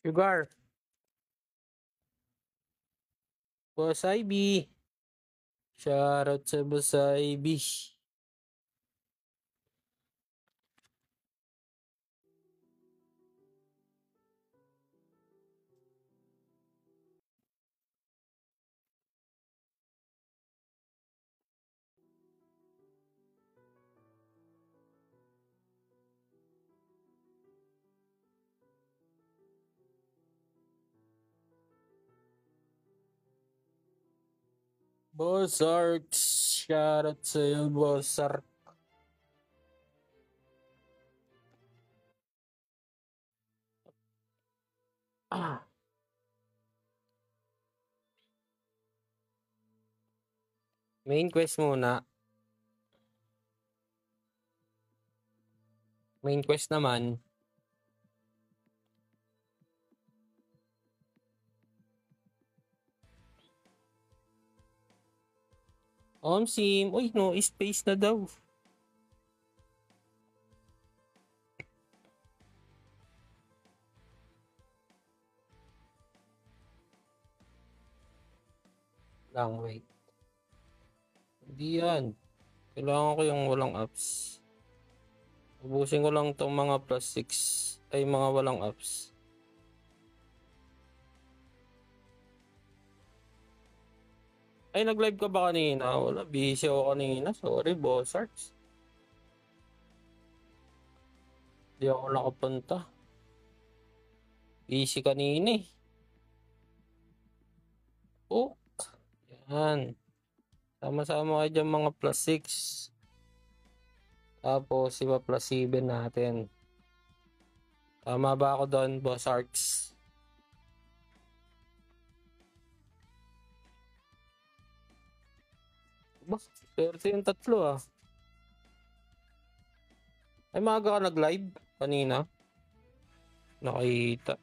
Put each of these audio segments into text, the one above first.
Sugar. Boss IB. Shoutout sa Boss IB. Boss Arts. Shoutout sa'yo, Boss Arts. Ah. Main quest muna. Main quest naman. Sim. Uy, no space na daw. Lang, wait. Hindi yan. Kailangan ko yung walang apps. Ubusin ko lang tong mga plus 6. Ay, mga walang apps. Ay, nag-live ka ba kanina? Wala, busy ako kanina. Sorry, Boss Arts. Hindi ako nakapunta. Busy kanina eh. Oh, yan. Sama-sama kayo dyan mga plus 6. Tapos, iba plus 7 natin. Tama ba ako doon, Boss Arts? Ba, swerte yung tatlo ah. Ay, maaga ka nag-live kanina. Nakita.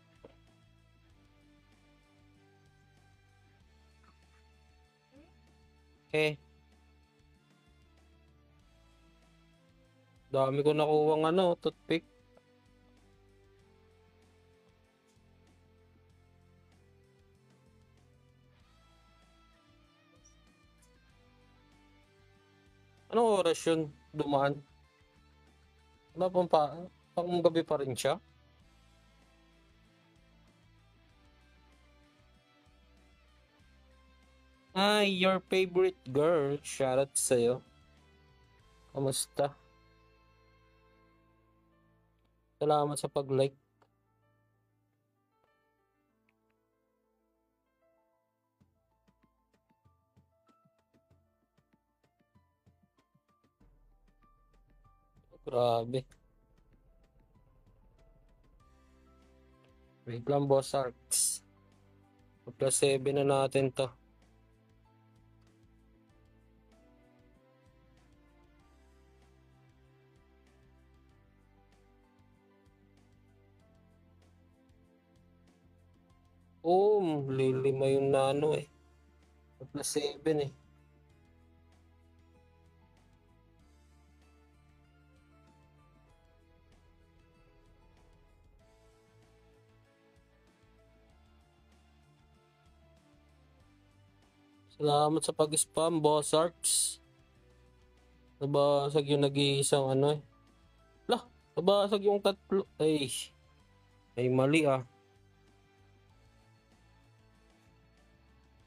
Dami ko nakuwang toothpick. Anong oras yun dumaan? Wala pang gabi pa rin siya? Ay, your favorite girl. Shoutout sa'yo. Kamusta? Salamat sa pag-like. Grabe. Wait lang, Boss Arts. Plus 7 na natin to. Lilima yung nano eh. Plus 7 eh. Salamat sa pag-spam, Boss Arts. Nabasag yung nag-iisang eh. Lah, nabasag yung tatlo. Ay mali ah.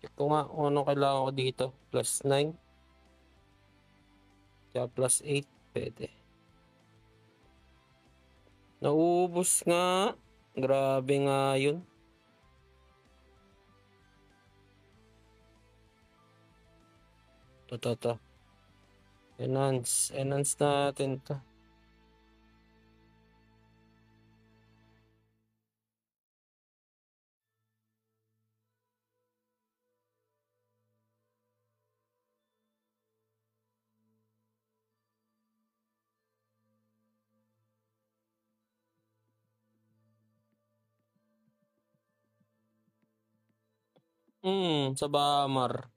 Check ko nga kung ano kailangan ko dito. Plus 9. Kaya plus 8. Pwede. Nauubos nga. Grabe nga yun. Ito. Enhance natin to. Sa Bahamar.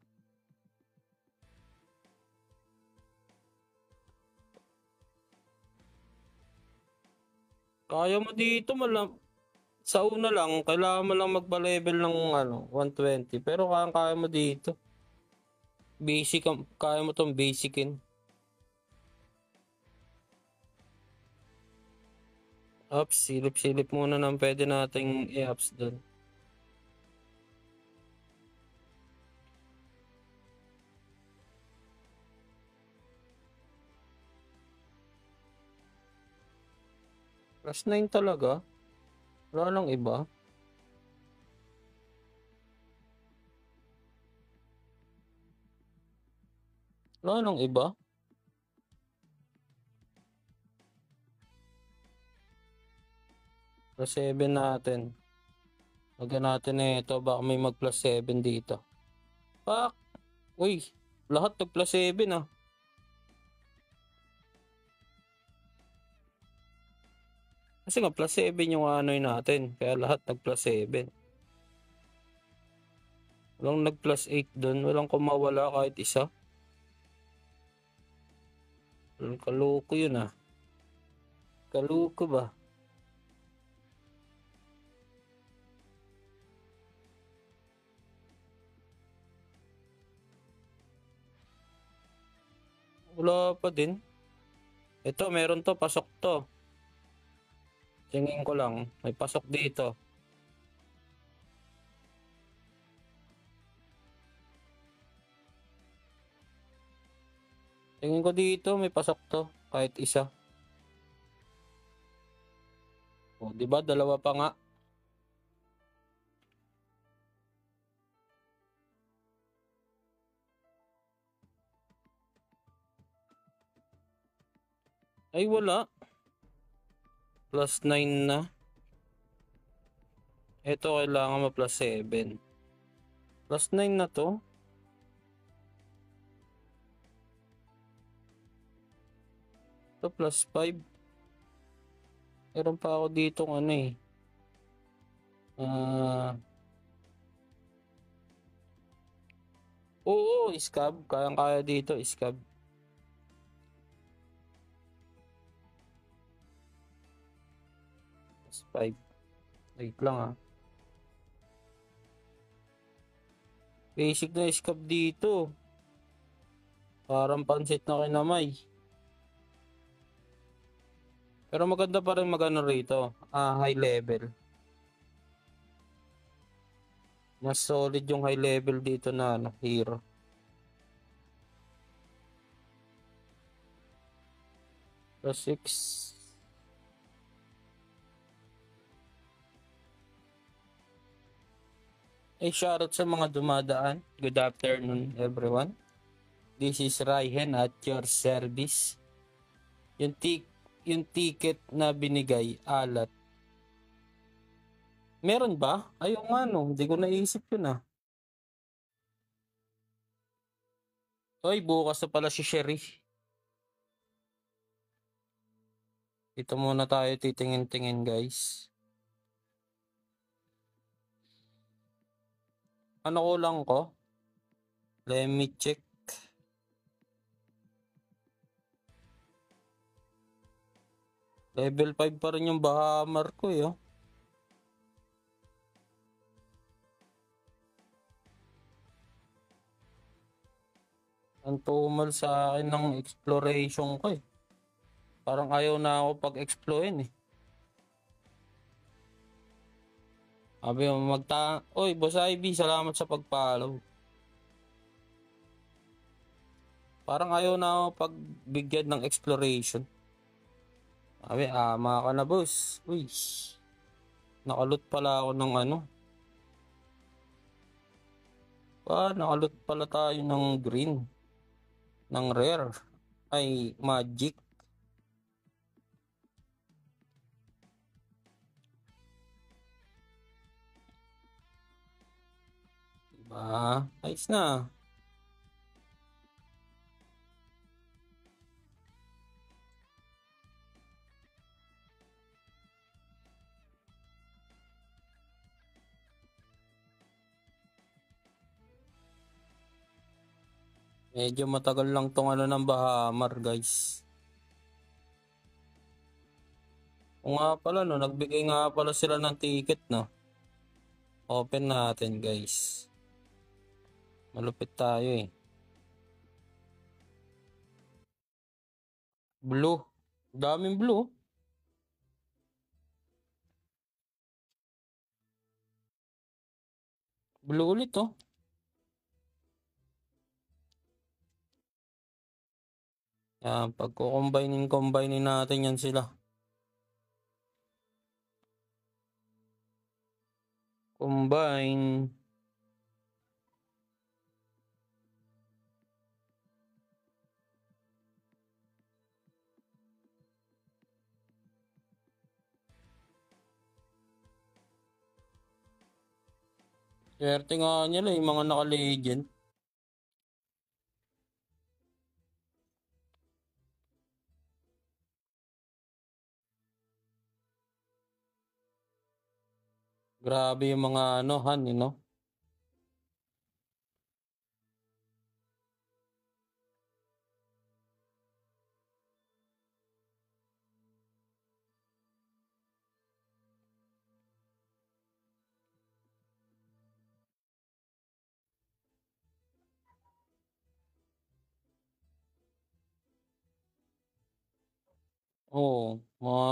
Kaya mo dito Sa una lang, kailangan mo lang magpa-level ng 120. Pero kaya mo dito. Basic, kaya mo tong basicin. Ups, silip-silip muna ng pwede nating i-ups doon. Plus 9 talaga. Wala nang iba. Wala nang iba. Plus 7 natin. Lagyan natin ito. Baka may mag plus 7 dito. Pak! Uy! Lahat nag plus 7 ah. Kasi nga plus 7 yung natin. Kaya lahat nag plus 7. Walang nag plus 8 dun. Walang kumawala kahit isa. Kaloko yun ah. Kaloko ba? Wala pa din. Ito, meron to. Pasok to. Tingin ko lang. May pasok dito. Tingin ko dito. May pasok to. Kahit isa. O, diba? Dalawa pa nga. Ay, wala. Plus 9 na. Ito, kailangan mo plus 7. Plus 9 na to. Ito, plus 5. Meron pa ako dito oo, scab. Kayang-kaya dito, scab. Plus 5. Wait lang ah. Basic na scab dito. Parang pansit na kinamay. Pero maganda pa rin magano rito. High level. Mas solid yung high level dito na hero. Plus 6. Shoutout sa mga dumadaan. Good afternoon everyone. This is Raihen at your service. Yung ticket na binigay, alat. Meron ba? Ayun nga hindi ko naisip yun ah. Oy, bukas na pala si Sherry. Dito muna tayo titingin-tingin guys. Ano kulang ko? Let me check. Level 5 pa rin yung Bahamar ko eh. Oh. Ang tumal sa akin ng exploration ko eh. Parang ayaw na ako pag-explorein eh. Sabi mo Oy, Boss Ivy, salamat sa pag-follow. Parang ayaw na ako pagbigyan ng exploration. Sabi, ama ka na boss. Uy, nakalot pala ako ng nakalot pala tayo ng green. Ng rare. Ay, magic. Diba? Ayos na. Medyo matagal lang tong ng Bahamar guys. Kung nga pala, no, nagbigay nga pala sila ng ticket, no. Open natin, guys. Malupit tayo eh. Blue. Daming blue. Blue ulit, oh. Yan, pagko-combine natin yan sila. Combine. Swerte nga nila yung mga naka-legend. Grabe yung mga ano, han, you know? Oo, mga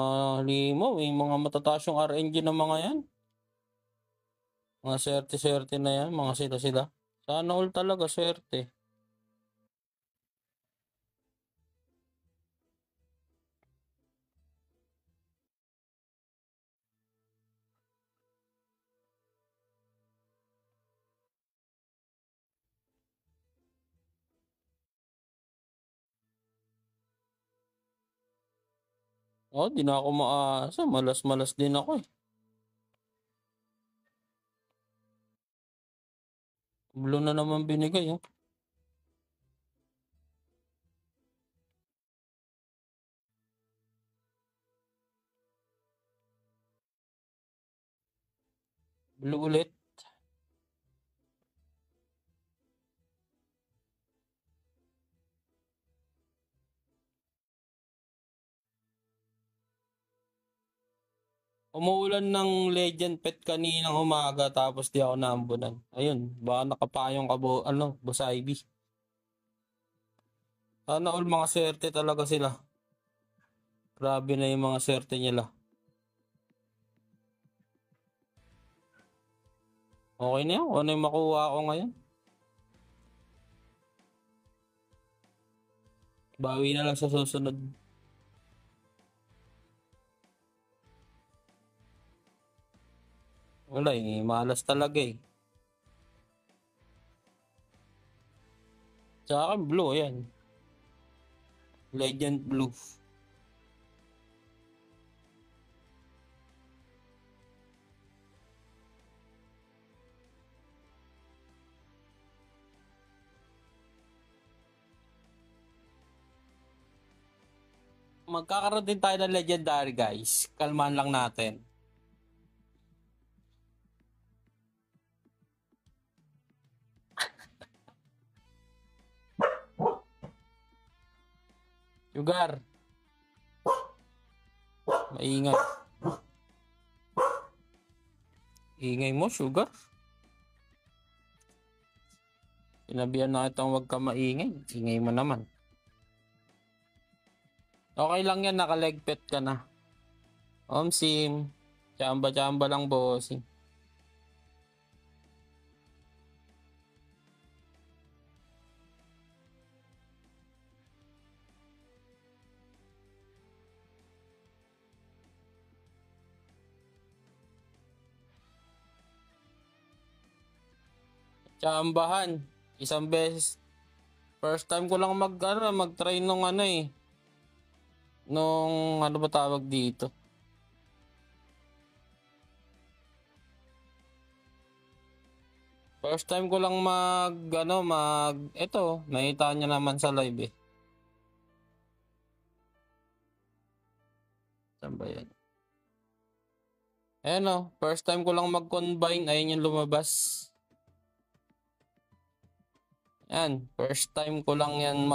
limaw, eh, mga matataas yung RNG ng mga yan. Mga swerte-swerte na yan, mga sila-sila. Sana all talaga, swerte. Oh, di na ako maasa. Malas-malas din ako eh. Blue na naman binigay, oh. Blue ulit. Umuulan ng legend pet kaninang umaga tapos di ako naambunan. Ayun, baka nakapayong ka Boss Ivy. Sana all mga swerte talaga sila. Grabe na yung mga swerte nila. Okay na yan, kung ano yung makuha ko ngayon. Bawi na lang sa susunod. Wala eh, malas talaga eh. Sa akin, blue yan. Legend blue. Magkakaroon din tayo ng legendary, guys. Kalmahan lang natin. Sugar. Maingay. Ingay mo, Sugar. Sinabihan na kitang huwag ka maingay. Ingay mo naman. Okay lang yan, nakalegpet ka na. Omsim. Chamba-chamba lang, bossing. Chambahan. Isang beses. First time ko lang mag-try nung ano eh. Nung ano ba tawag dito? First time ko lang ito, nakita niya naman sa live eh. Saan ba yan? Ayan o, first time ko lang mag-combine, ayun yung lumabas. Yan, first time ko lang yan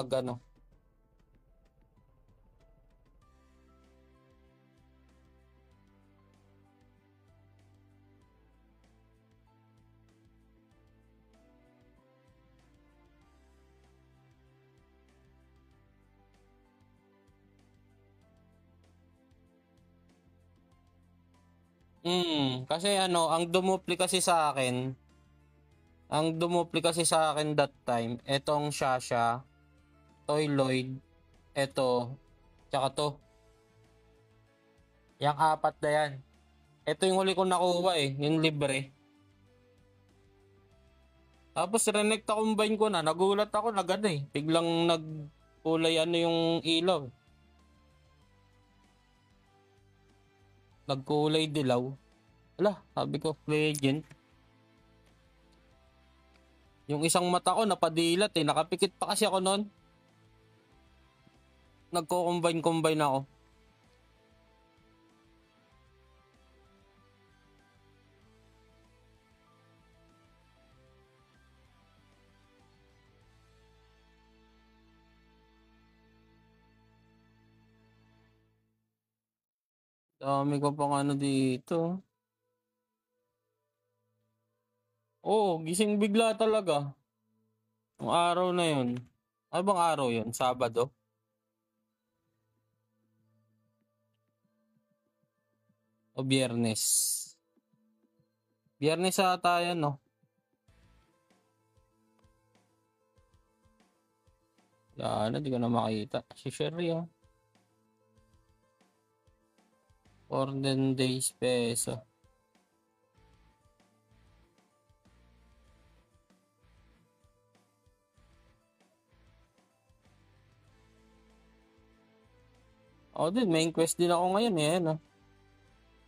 Kasi ano, ang dumupli kasi sa akin that time, etong Shasha, Toy Lloyd, eto, tsaka to. Yang apat na yan. Ito yung huli ko nakuha eh, yung libre. Tapos renekta combine ko na, nagulat ako na gano'n eh. Biglang nagkulay ano yung ilaw. Nagkulay dilaw. Ala, sabi ko, legend. Yung isang mata ko napadilat eh, nakapikit pa kasi ako noon. Nagko-combine ako. Dami ko pang ano dito. Oo, gising bigla talaga. Yung araw na yun. Ano bang araw yun? Sabado? O Biyernes? Biyernes ata yan, no? Yan, hindi ko na makita. Si Sherry, oh. 14 days peso. O din, main quest din ako ngayon eh, no?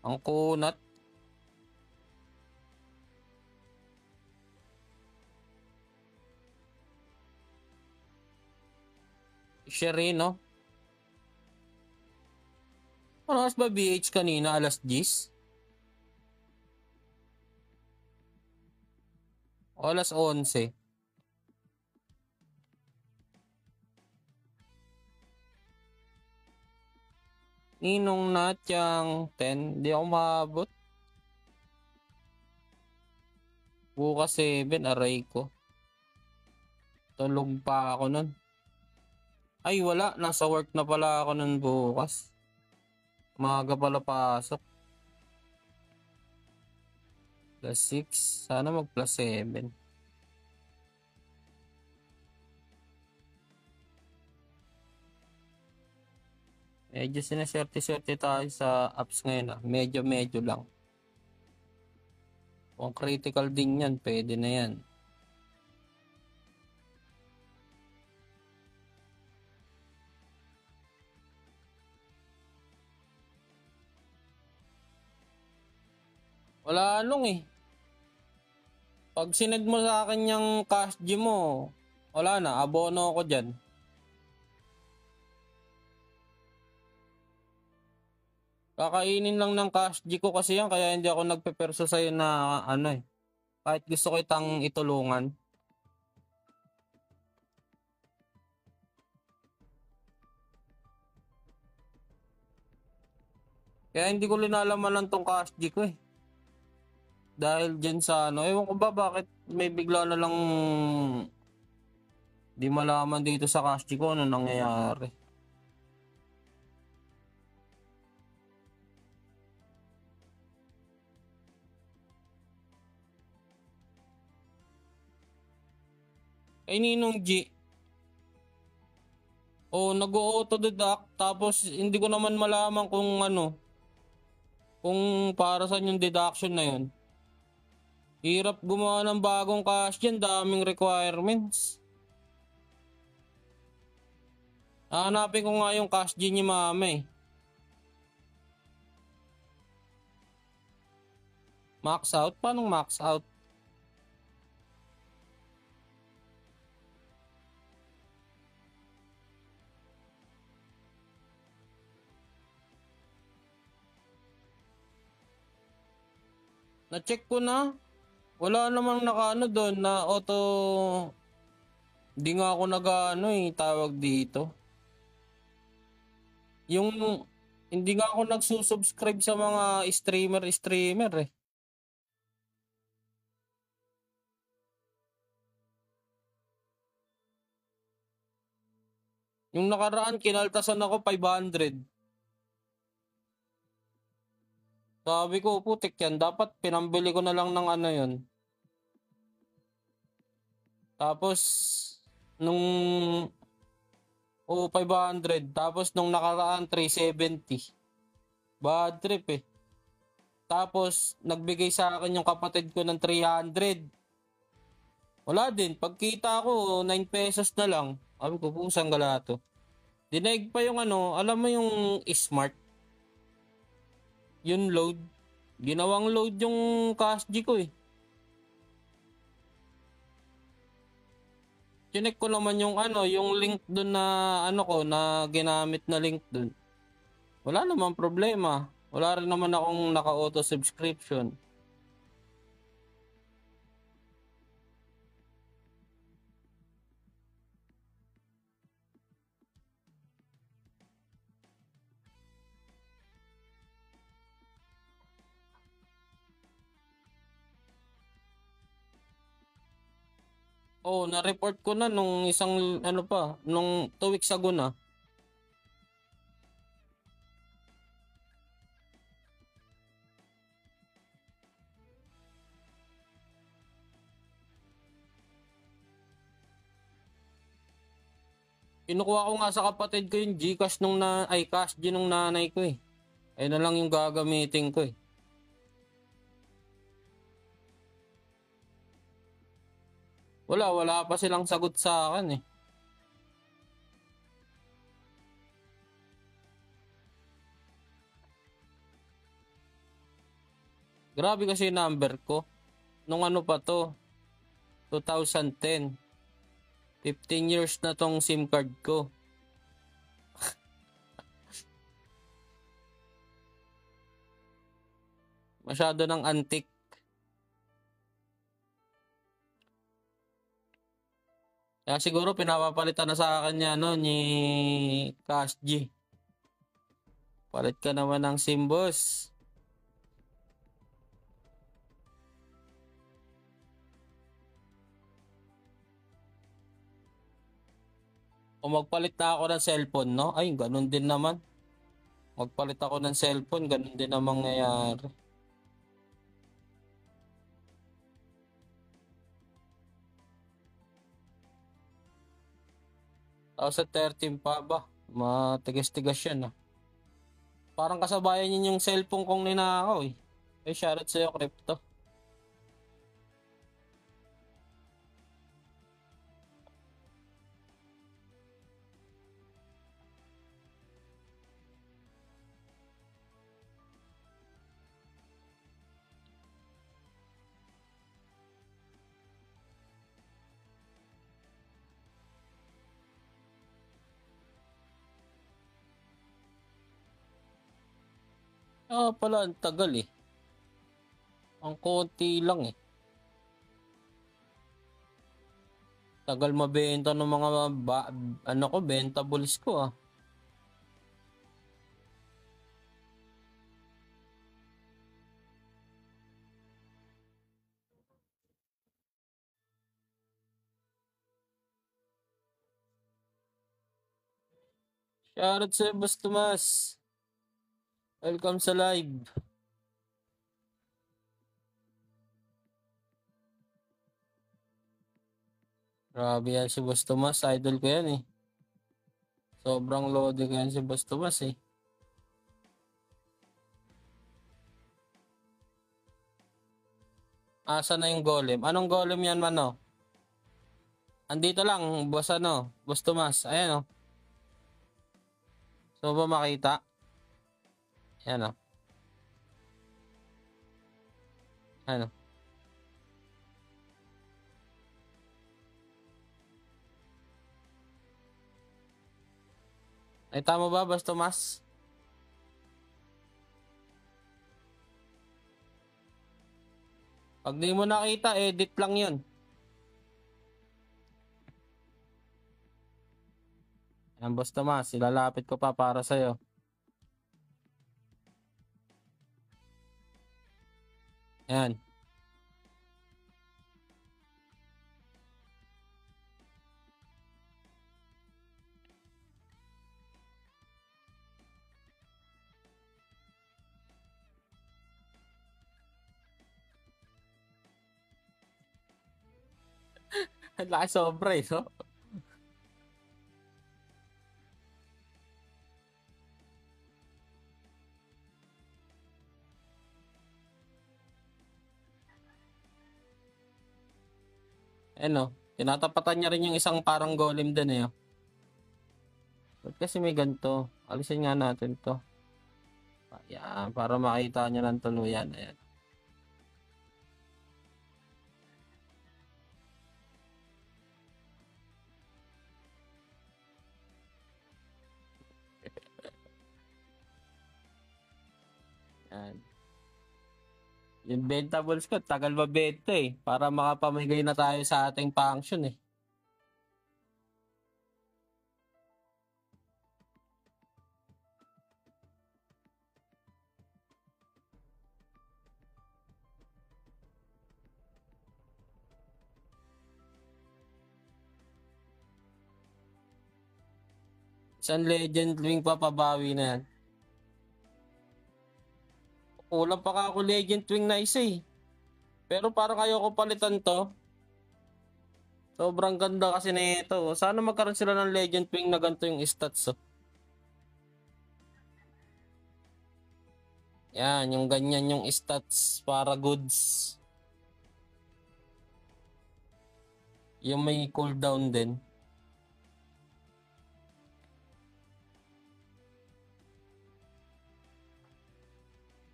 Ang kunat. Sherry, no? Ano mas ba BH kanina, alas 10? O alas 11? Ninong Natyang 10, di ako maabot. Bukas 7, aray ko. Tulog pa ako nun. Ay wala, nasa work na pala ako nun bukas. Maaga pala pasok. Plus 6, sana mag plus 7. Medyo sinaswerte-swerte tayo sa apps ngayon ah. Medyo lang. Kung critical din yan, pwede na yan. Wala anong eh. Pag sinend mo sa akin yung cash G mo, wala na, abono ako dyan. Kakainin lang ng cash G ko kasi yan, kaya hindi ako nagpeperso sa'yo na ano eh. Kahit gusto ko itang itulungan. Kaya hindi ko linalaman lang tong cash G ko eh. Dahil dyan sa ano, ewan ko ba bakit may bigla na lang di malaman dito sa cash G ko ano nangyayari. Ay Ninong G, nag-auto deduct tapos hindi ko naman malaman kung ano, kung para saan yung deduction na yun. Hirap gumawa ng bagong cash dyan, daming requirements. Hanapin ko nga yung cash G ni mama eh. Max out? Paano max out? Na-check ko na. Wala namang nakaano doon na auto. Hindi nga ako nag-ano eh, tawag dito. Yung hindi nga ako nagsusubscribe sa mga streamer eh. Yung nakaraan kinaltasan ako 500. Sabi ko, putik yan. Dapat pinambili ko na lang ng ano yun. Tapos, nung 500. Tapos, nung nakaraan, 370. Bad trip eh. Tapos, nagbigay sa akin yung kapatid ko ng 300. Wala din. Pagkita ko, 9 pesos na lang. Sabi ko, pusang galato. Dinaig pa yung ano, alam mo yung smart? Yung load. Ginawang load yung cash G ko eh. Chinek ko naman yung ano, yung link dun na ano ko, na ginamit na link dun. Wala namang problema. Wala rin naman akong naka-auto subscription. Oh, na-report ko na nung isang ano pa, nung 2 weeks ago na. Kinukuha ko nga sa kapatid ko yung Gcash nung Cash G nung nanay ko eh. Ayun na lang yung gagamitin ko eh. Wala pa silang sagot sa akin eh. Grabe kasi yung number ko. Nung ano pa to, 2010. 15 years na tong SIM card ko. Masyado ng antique. Kaya siguro pinapapalitan na sa akin niya no, ni Cash G. Palit ka naman ng SIM boss. O magpalit na ako ng cellphone, no? Ay, ganun din naman. Magpalit ako ng cellphone, ganun din ang mangyayari. Tapos sa 13 pa ba? Matigas-tigas yan, ah. Parang kasabayan yun yung cellphone kong ninakaw, eh. Eh, shoutout sa'yo, Crypto. Ah, pala, ang tagal, eh. Ang konti lang, eh. Tagal mabenta ng mga ano ko, bentables ko, ah. Shoutout sa'yo, Boss Tomas. Welcome sa live. Grabe yan si Boss Tomas. Idol ko yan, eh. Sobrang lodi ko yan si Boss Tomas, eh. Asa na yung golem? Anong golem yan, mano? Andito lang, boss ano, Boss Tomas. Ayan, oh. So ba makita? Ayan, oh. Ayan, oh. Ay, tama ba, Boss Tomas? Pag di mo nakita, edit lang yun. Ayan, Boss Tomas. Ilalapit ko pa para sa'yo. Ayan. Laki sobra eh, no? Ano, tinatapatan niya rin yung isang parang golem din eh. Ba't kasi may ganito? Alisin nga natin to. Ayan, para makita niyo ng tuluyan. Ayan. Ayan. Yung bentables ko, tagal ba benta eh. Para makapamigay na tayo sa ating function eh. Isang legend wing papabawi na yan. Kulang pa ka ako legend wing na isa eh. Pero parang ayoko palitan to. Sobrang ganda kasi nito. Sana magkaroon sila ng legend wing na ganito yung stats. Oh. Yan, yung ganyan yung stats para goods. Yung may cooldown din.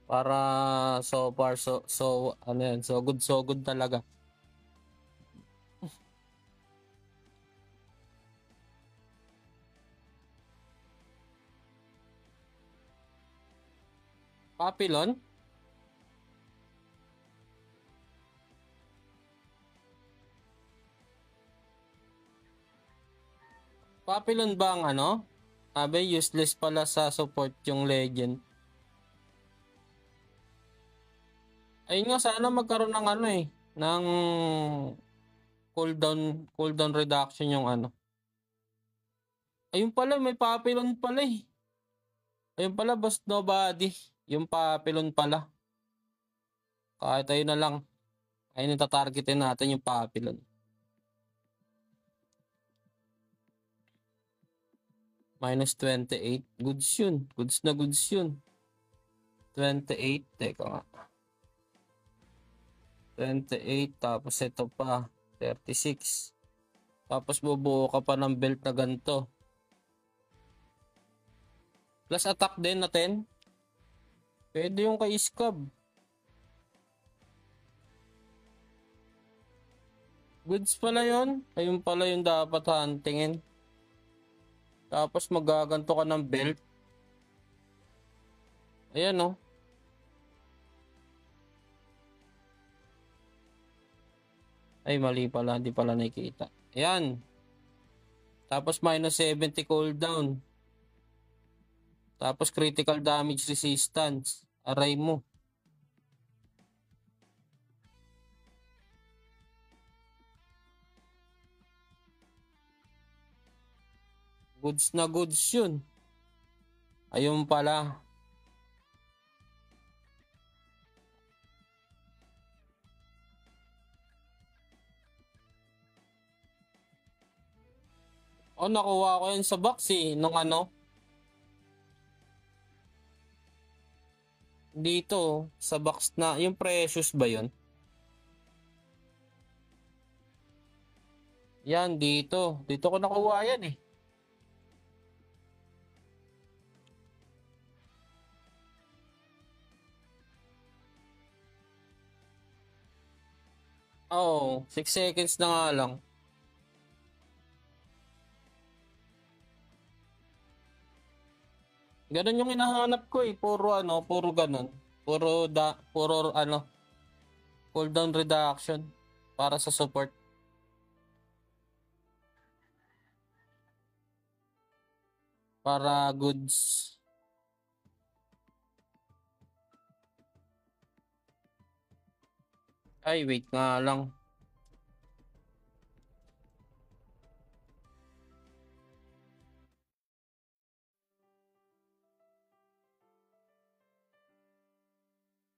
Para so far so ano yan, so good talaga. Papillon? Papillon ba ang ano? Abe, useless pala sa support yung legend. Ayun nga, sana magkaroon ng ano eh, ng cooldown reduction yung ano. Ayun pala, may papillon pala eh. Ayun pala, boss nobody. Yung papillon pala. Kahit ayun na lang. Ayun, tatargetin natin yung papillon. Minus 28. Goods yun. Goods na goods yun. 28. Teka nga. 28. Tapos ito pa. 36. Tapos bubuo ka pa ng belt na ganito. Plus attack din na 10. Pwede yung kay Scab. Goods pala yun. Ayun pala yung dapat huntingin. Tapos magaganto ka ng belt. Ayan o. Oh. Ay mali pala. Hindi pala nakikita. Ayan. Tapos minus 70 cooldown. Tapos critical damage resistance. Aray mo. Goods na goods yun. Ayun pala. Oh, nakuha ko yun sa box eh. Nung ano. Dito. Sa box na. Yung precious ba yun? Yan, dito. Dito ko nakuha yan eh. Oo, 6 seconds na nga lang. Ganun yung hinahanap ko eh. Puro ano, puro ganun. Puro ano, cooldown reduction para sa support. Para goods. Ay, wait nga lang.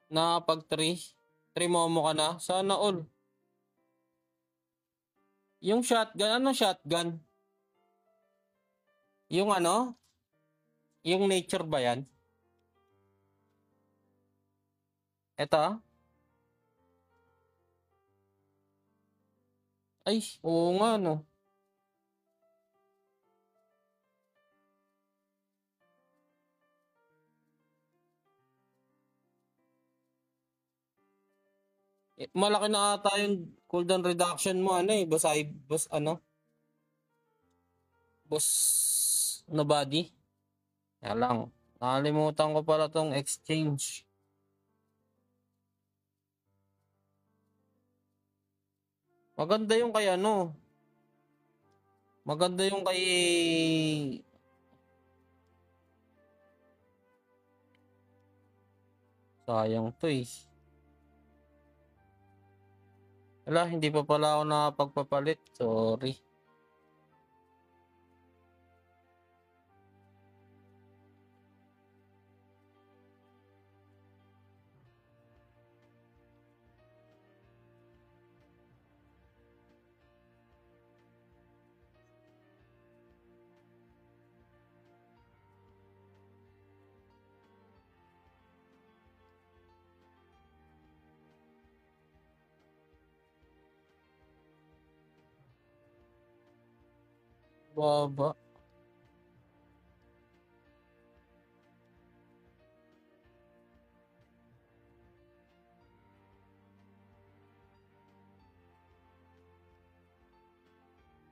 Nakapag 3 momo ka na? Sana all. Yung shotgun, ano shotgun? Yung ano? Yung nature ba yan? Ito? Ay, oo nga no. Malaki na ata yung cooldown reduction mo, ano eh. Boss na body. Kaya lang, nakalimutan ko pala tong exchange. Maganda yung kay ano. Maganda yung kay... Sayang to eh. Wala, hindi pa pala ako nakapagpapalit. Sorry. Baba.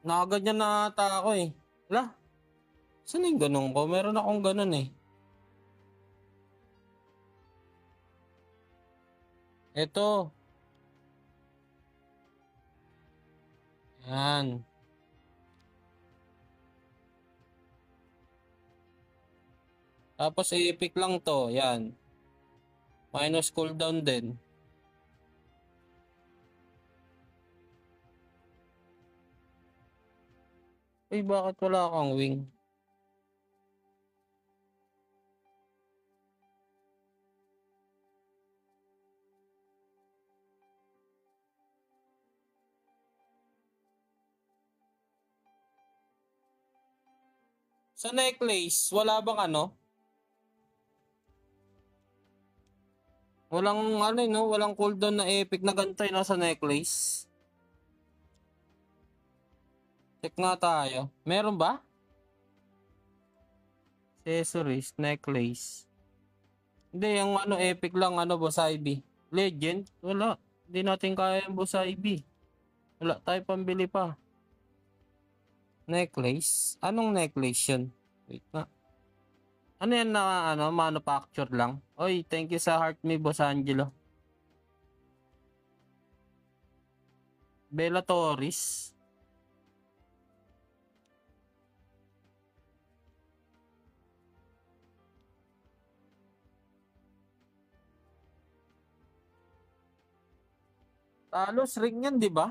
Nakaganyan na ata ako eh. Wala. Saan yung ganun ko? Meron akong ganun eh. Ito. Yan. Tapos epic lang to. Yan. Minus cooldown din. Uy, bakit wala kang wing? Sa necklace, wala bang ano? Walang ano no? Walang cooldown na epic na ganito no sa necklace. Check nga tayo. Meron ba? Accessories, necklace. Hindi, yung ano epic lang ano Boss Ivy. Legend? Wala. Hindi natin kaya yung Boss Ivy. Wala tayo pambili pa. Necklace? Anong necklace yun? Wait na. Ano yan na ano, manufacture lang? Oy, thank you sa heart me, Boss Angelo. Bella Torres. Talos ring yan, di ba?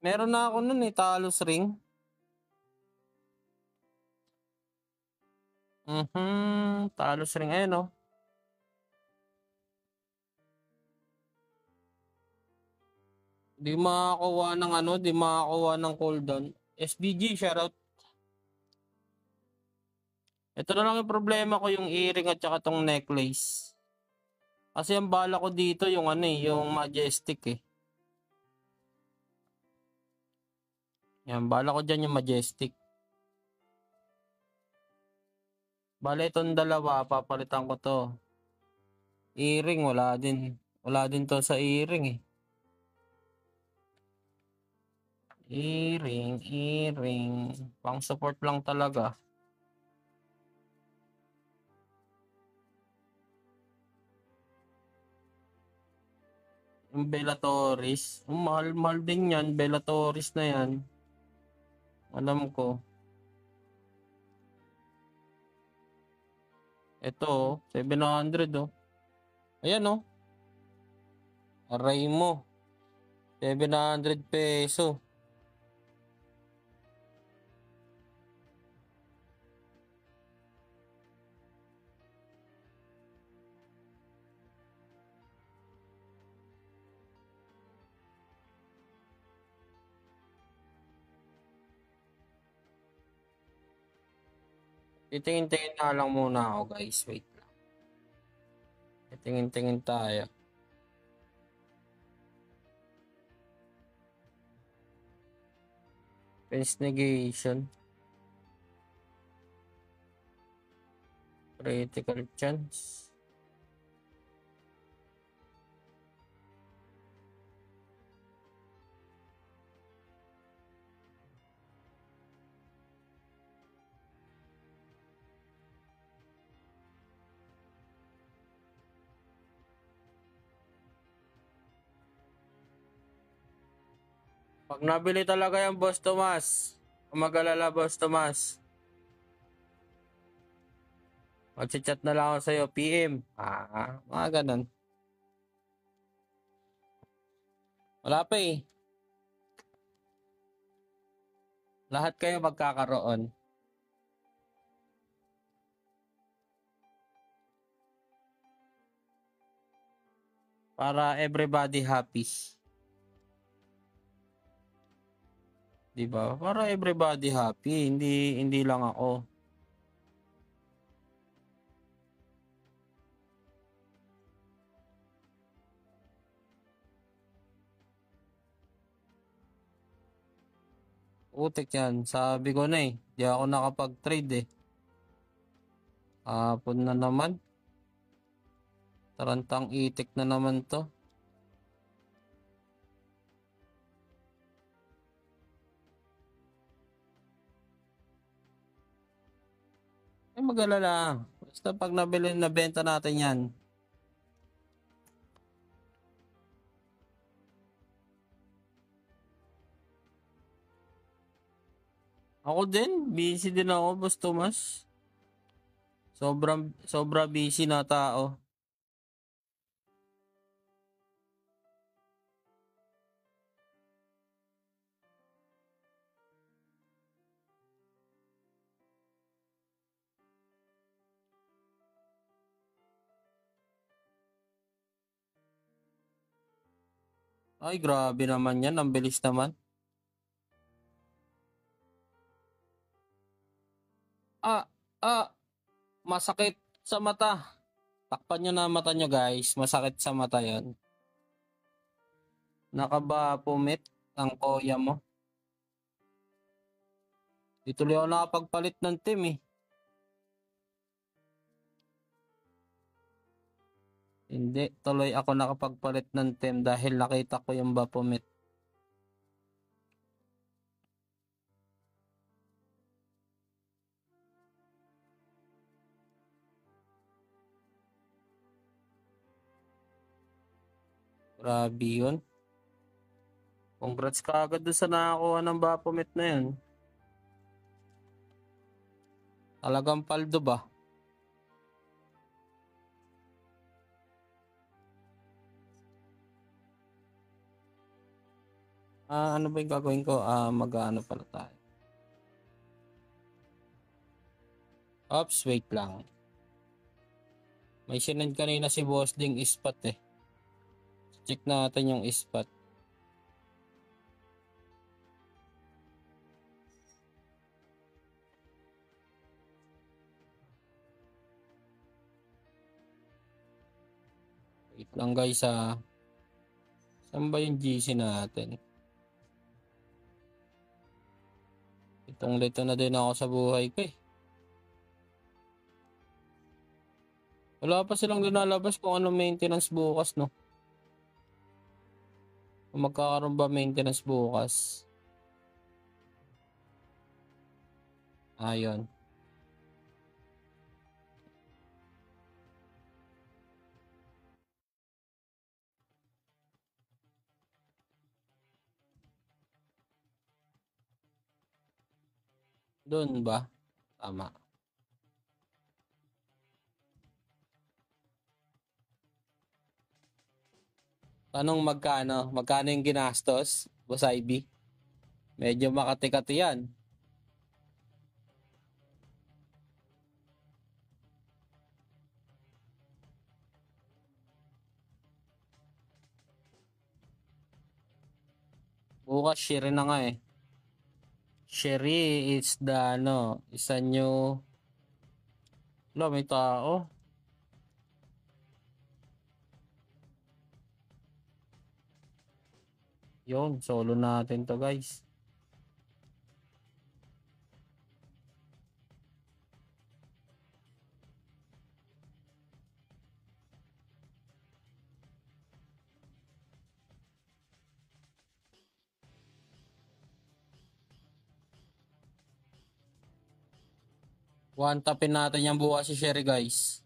Meron na ako nun eh, Talos ring. Talos ring ayun no. Di makakuha ng ano, di makakuha ng cooldown. SBG, shoutout. Ito na lang yung problema ko, yung earring at saka tong necklace. Kasi ang bala ko dito yung ano eh, yung majestic eh. Yan, bala ko dyan yung majestic. Bala itong dalawa, papalitan ko to. Earring, wala din. Wala din to sa earring eh. Earring. Pang support lang talaga. Yung Bella Torres. Mahal-mahal din yan. Bella Torres na yan. Alam ko. Ito, 700 oh. Ayan oh. Aray mo. 700 peso. Titingin-tingin na lang muna ako guys. Wait lang. Titingin-tingin tayo. Fence negation. Critical chance. Pag nabili talaga yung Boss Tomas, mag-alala Boss Tomas. Mag-chat na lang ako sa'yo, PM. Mga ganun. Wala pa eh. Lahat kayo magkakaroon. Para everybody happy. Diba? Para everybody happy, hindi lang ako. Utik yan. Sabi ko na eh. Di ako nakapag-trade eh. Hapon na naman. Tarantang itik na naman to. Ay mag-alala. Basta pag nabenta natin yan. Ako din. Busy din ako, Boss Tomas. Sobra busy na tao. Ay, grabe naman yan. Ang bilis naman. Masakit sa mata. Takpan nyo na mata nyo guys. Masakit sa mata yon. Nakabapomit ang koya mo. Di tuloy ako nakapagpalit ng team eh. Hindi, tuloy ako nakapagpalit ng team dahil nakita ko yung Baphomet. Grabe yun. Congrats ka agad doon sa nakakuha ng Baphomet na yun. Talagang paldo ba? Ano ba yung gagawin ko? Mag-ano pala tayo. Oops, wait lang. May sinend kanina si Boss Ding ispat eh. Check natin yung ispat. Wait lang guys ha. Saan ba yung GC natin? Itong lito na din ako sa buhay ko eh. Wala pa silang linalabas kung ano maintenance bukas no. Kung magkakaroon ba maintenance bukas. Ayun. Doon ba? Tama. Tanong magkano? Magkano yung ginastos? Boss IB? Medyo makati-kati yan. Bukas share na nga eh. Sherry is the isa new Wala, may tao. Yun, solo natin to guys. One tapin natin yung bukas si Sherry guys.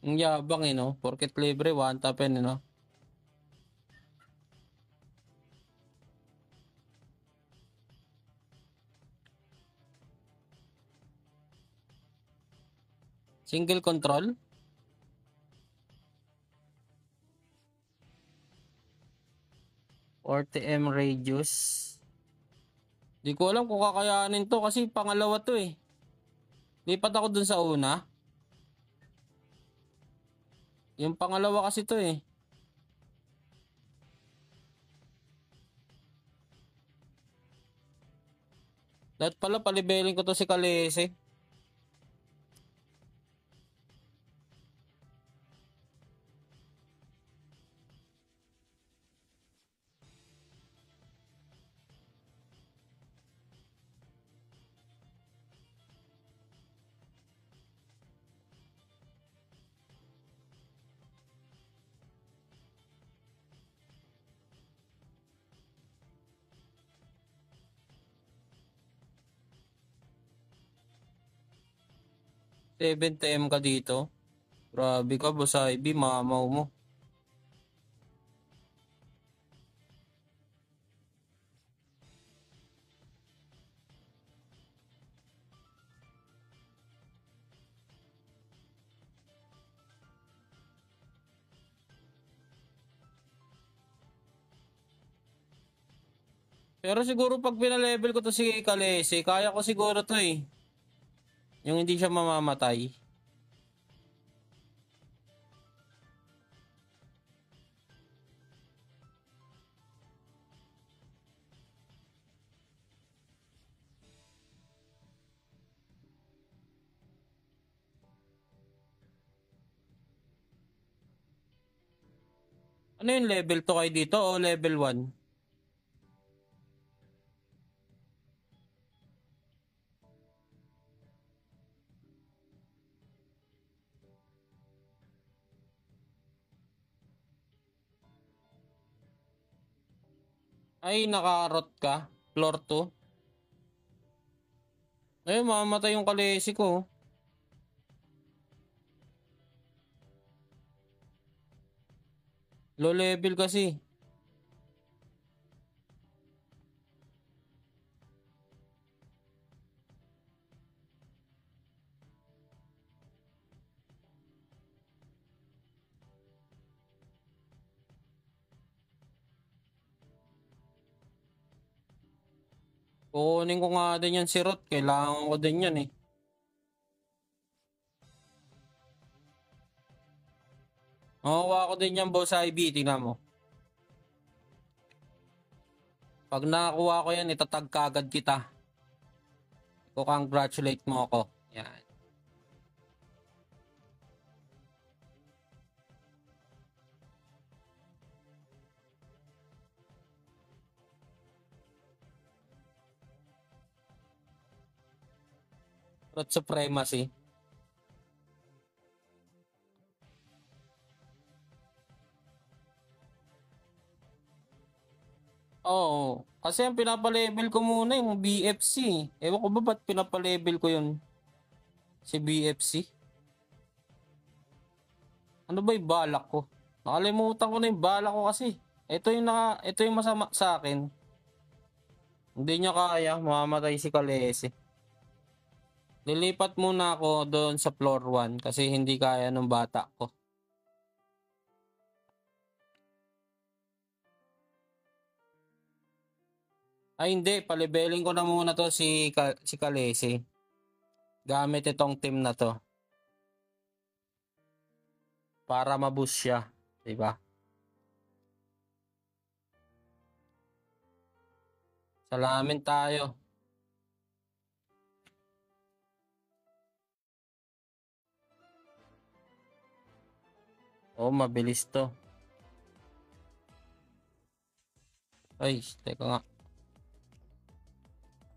Ang yabang no? Porket libre, one tapin no? Single control? Or TM radius. Di ko alam kung kakayanin to kasi pangalawa to eh. Lipat ako dun sa una. Yung pangalawa kasi to eh. Dapat pala palibeling ko to si Kalese. Seven TM ka dito. Grabe ka, Boss IB, mamaw mo. Pero siguro pag pinalevel ko to si Kalese, kaya ko siguro to eh. Yung hindi siya mamamatay. Ano yung level 2 kayo dito o level 1? Ay, nakarot ka. Floor 2. Ay, mamamatay yung Kalese ko. Low level kasi. Kukunin ko nga din yan si Rot. Kailangan ko din yan eh. Makuha ko din yan, Boss IB. Tingnan mo. Pag nakakuha ko yan, itatag kagad kita. Congratulate mo ako. Yan. Rot Supremacy. Oo. Kasi ang pinapalevel ko muna yung BFC. Ewan ko ba ba't pinapalevel ko yun? Si BFC? Ano ba yung balak ko? Nakalimutan ko na yung balak ko kasi. Ito yung masama sa akin. Hindi niya kaya, mamamatay si Kalese. Lilipat muna ako doon sa floor 1 kasi hindi kaya ng bata ko. Ay hindi, palibeling ko na muna to si Kalese. Gamit itong team na to. Para ma-boost siya, 'di ba? Salamin tayo. Oh, mabilis to. Ay, teka nga.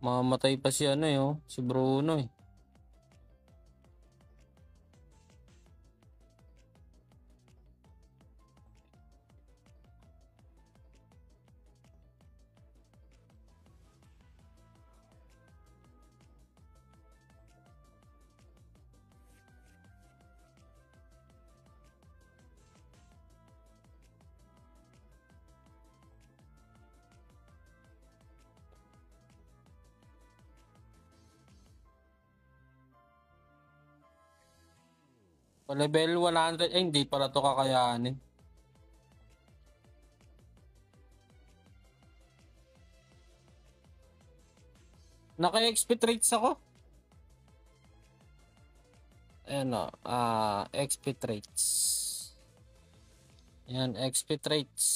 Mamatay pa si ano eh, oh, si Bruno eh. Pa level 100, eh hindi pala to kakayanin. Naka-XP traits ako. Ayan o, XP traits. Ayan, XP traits.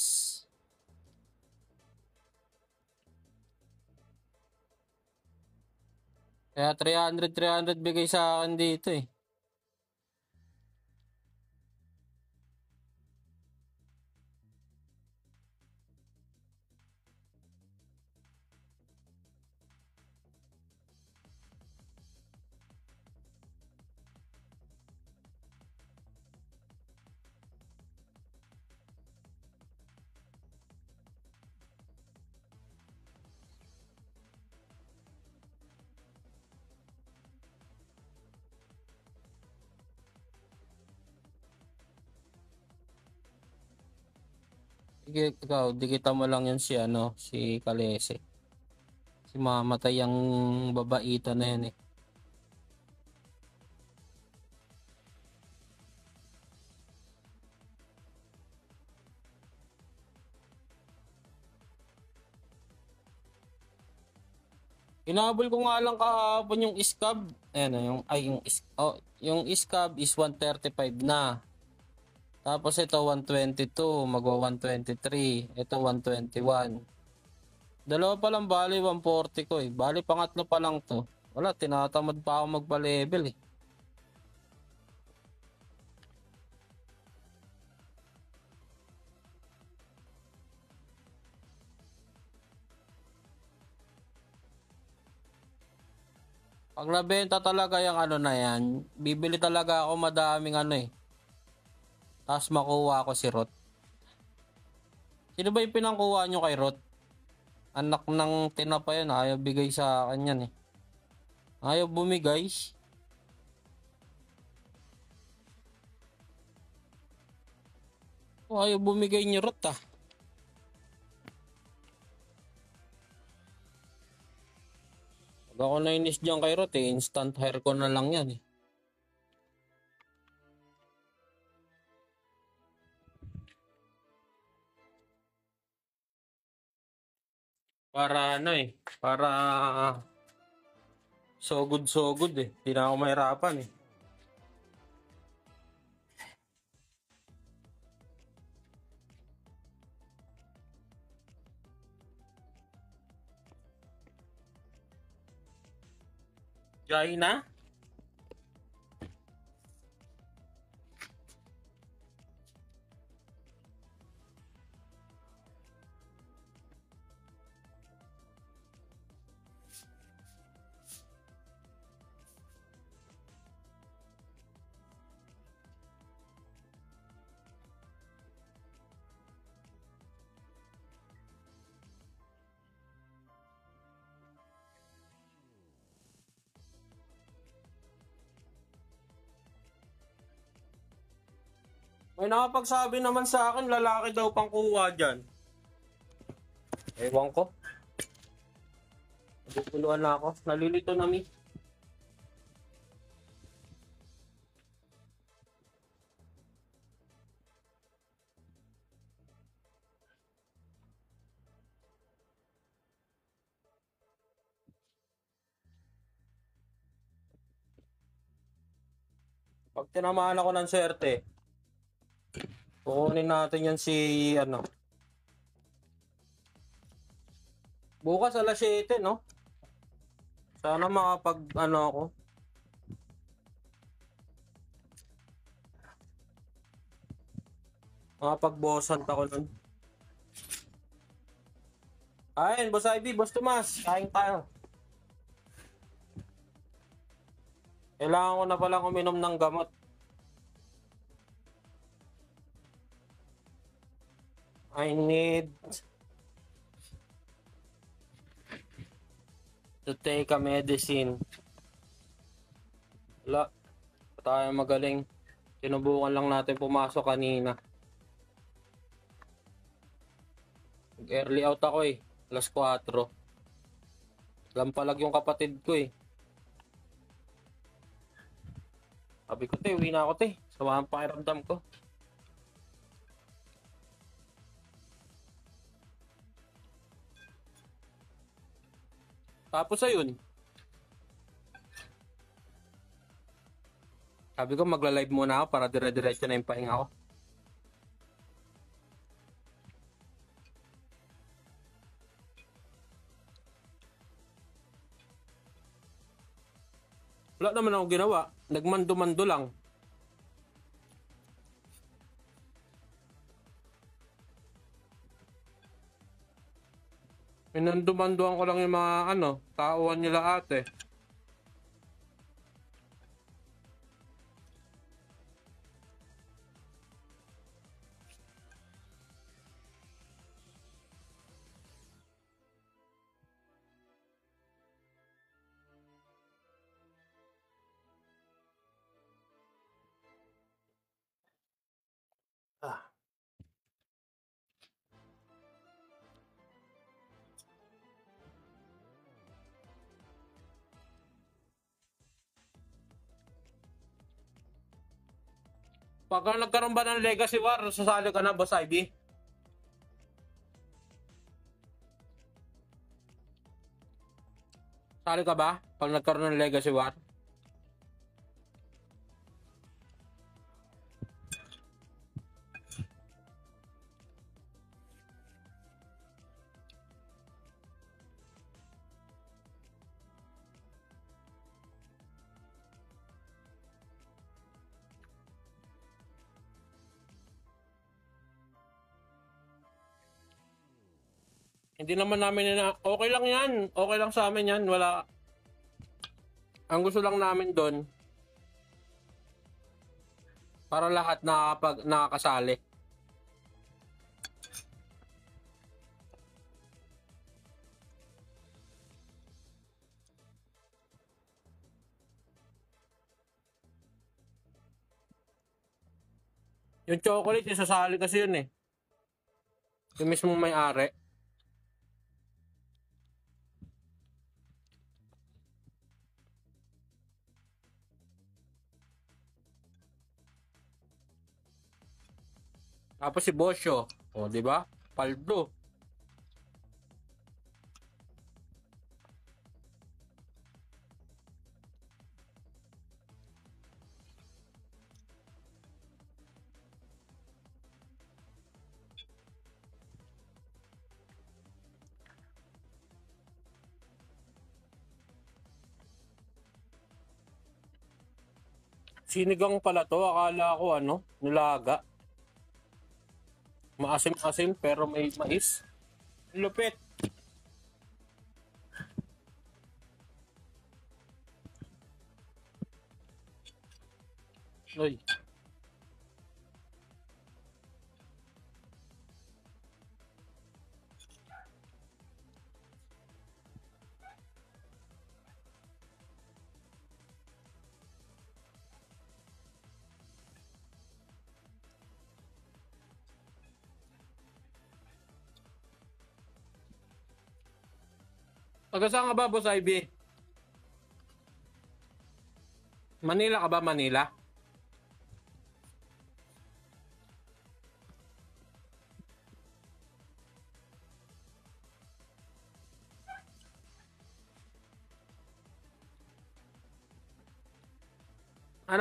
Kaya 300 bigay sa akin dito eh. Sige, ikaw, dikita mo lang yan si ano, si Kalese. Si mamatay ang babaita na yan eh. Inabol ko nga lang kahapon yung iskab. Ayan, yung iskab is 135 na. Tapos ito 122, magwa 123. Ito 121. Dalawa pa lang bali 140 ko eh. Bali pangatlo pa lang to. Wala, tinatamad pa ako magpa-level eh. Pag nabenta talaga yung ano na yan, bibili talaga ako madaming ano eh. Tapos makuha ko si Rot. Sino ba yung pinangkuha nyo kay Rot? Anak ng tinapa yan, ayaw bigay sa akin yan eh. Ayaw bumigay. Ayaw bumigay ni Rot ah. Pag ako nainis dyan kay Rot eh, instant hire ko na lang yan eh. Para ano eh, para so good eh. Hindi na ako mahirapan eh. Jai na? May nakapagsabi naman sa akin, lalaki daw pang kuha dyan. Ewan ko. Nagpupuluan na ako. Nalilito na mi. Pag tinamaan ako ng swerte, kukunin natin yan si ano. Bukas alas 7, no? Sana makapag, ano ako. Makapag-bossant ako nun. Ayun, Boss Ivy, Boss Tomas, kain tayo. Kailangan ko na palang uminom ng gamot. I need to take a medicine. Wala, pa tayo magaling. Sinubukan lang natin pumasok kanina. Early out ako eh. Alas 4. Lampalag yung kapatid ko eh. Sabi ko, te, uwi na ako, te. Sama ang pakiramdam ko. Tapos ayun. Sabi ko, magla-live muna ako para dire-diretso na yung pahinga ko. Wala naman ako ginawa. Nagmando-mando lang. Minando-mandoan ko lang yung mga tauhan nila ate. Ah. Pagka nagkaroon ba ng Legacy War, sasali ka na, Boss Ivy? Sali ka ba? Pag nagkaroon ng Legacy War? Hindi naman namin okay lang yan. Okay lang sa amin yan. Wala. Ang gusto lang namin doon, para lahat nakakasali. Yung chocolate, yung sasali kasi yun eh. Yung mismo may-ari. Tapos si Bosyo. O, di ba? Paldo. Sinigang pala to. Akala ko nilaga. Maasim-asim pero may mais. Lupit. Uy. Taga saan ka ba, Boss Ivy? Manila ka ba, Manila?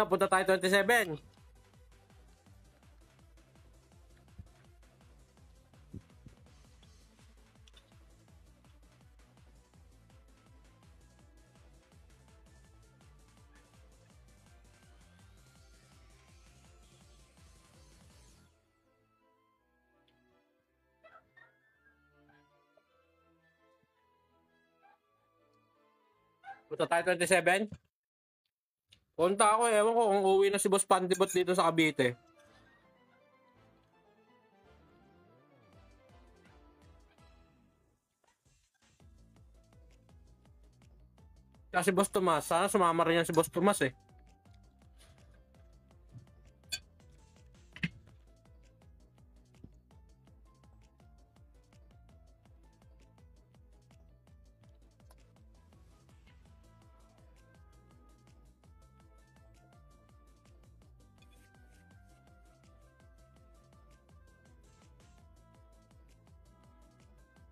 Punta tayo 27. Punta tayo 27? Punta ako, ewan ko kung uwi na si Boss Pandibot dito sa Cavite. Kaya si Boss Tomas, sana sumama rin yan si Boss Tomas eh.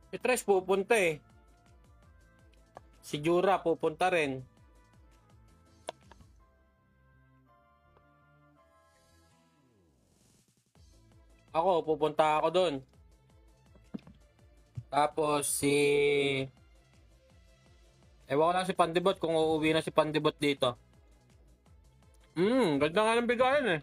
Si Tres pupunta eh. Si Jura pupunta rin. Ako, pupunta ako doon. Tapos si... Ewan ko lang si Pandibot kung uuwi na si Pandibot dito. Ganda nga ng bigayan eh.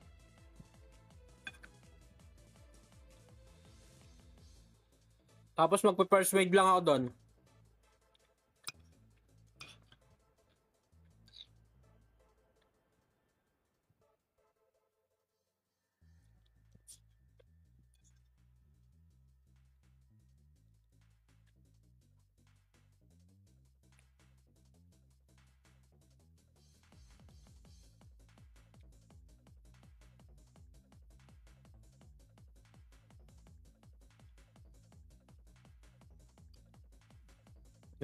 Tapos magpe-first aid lang ako doon.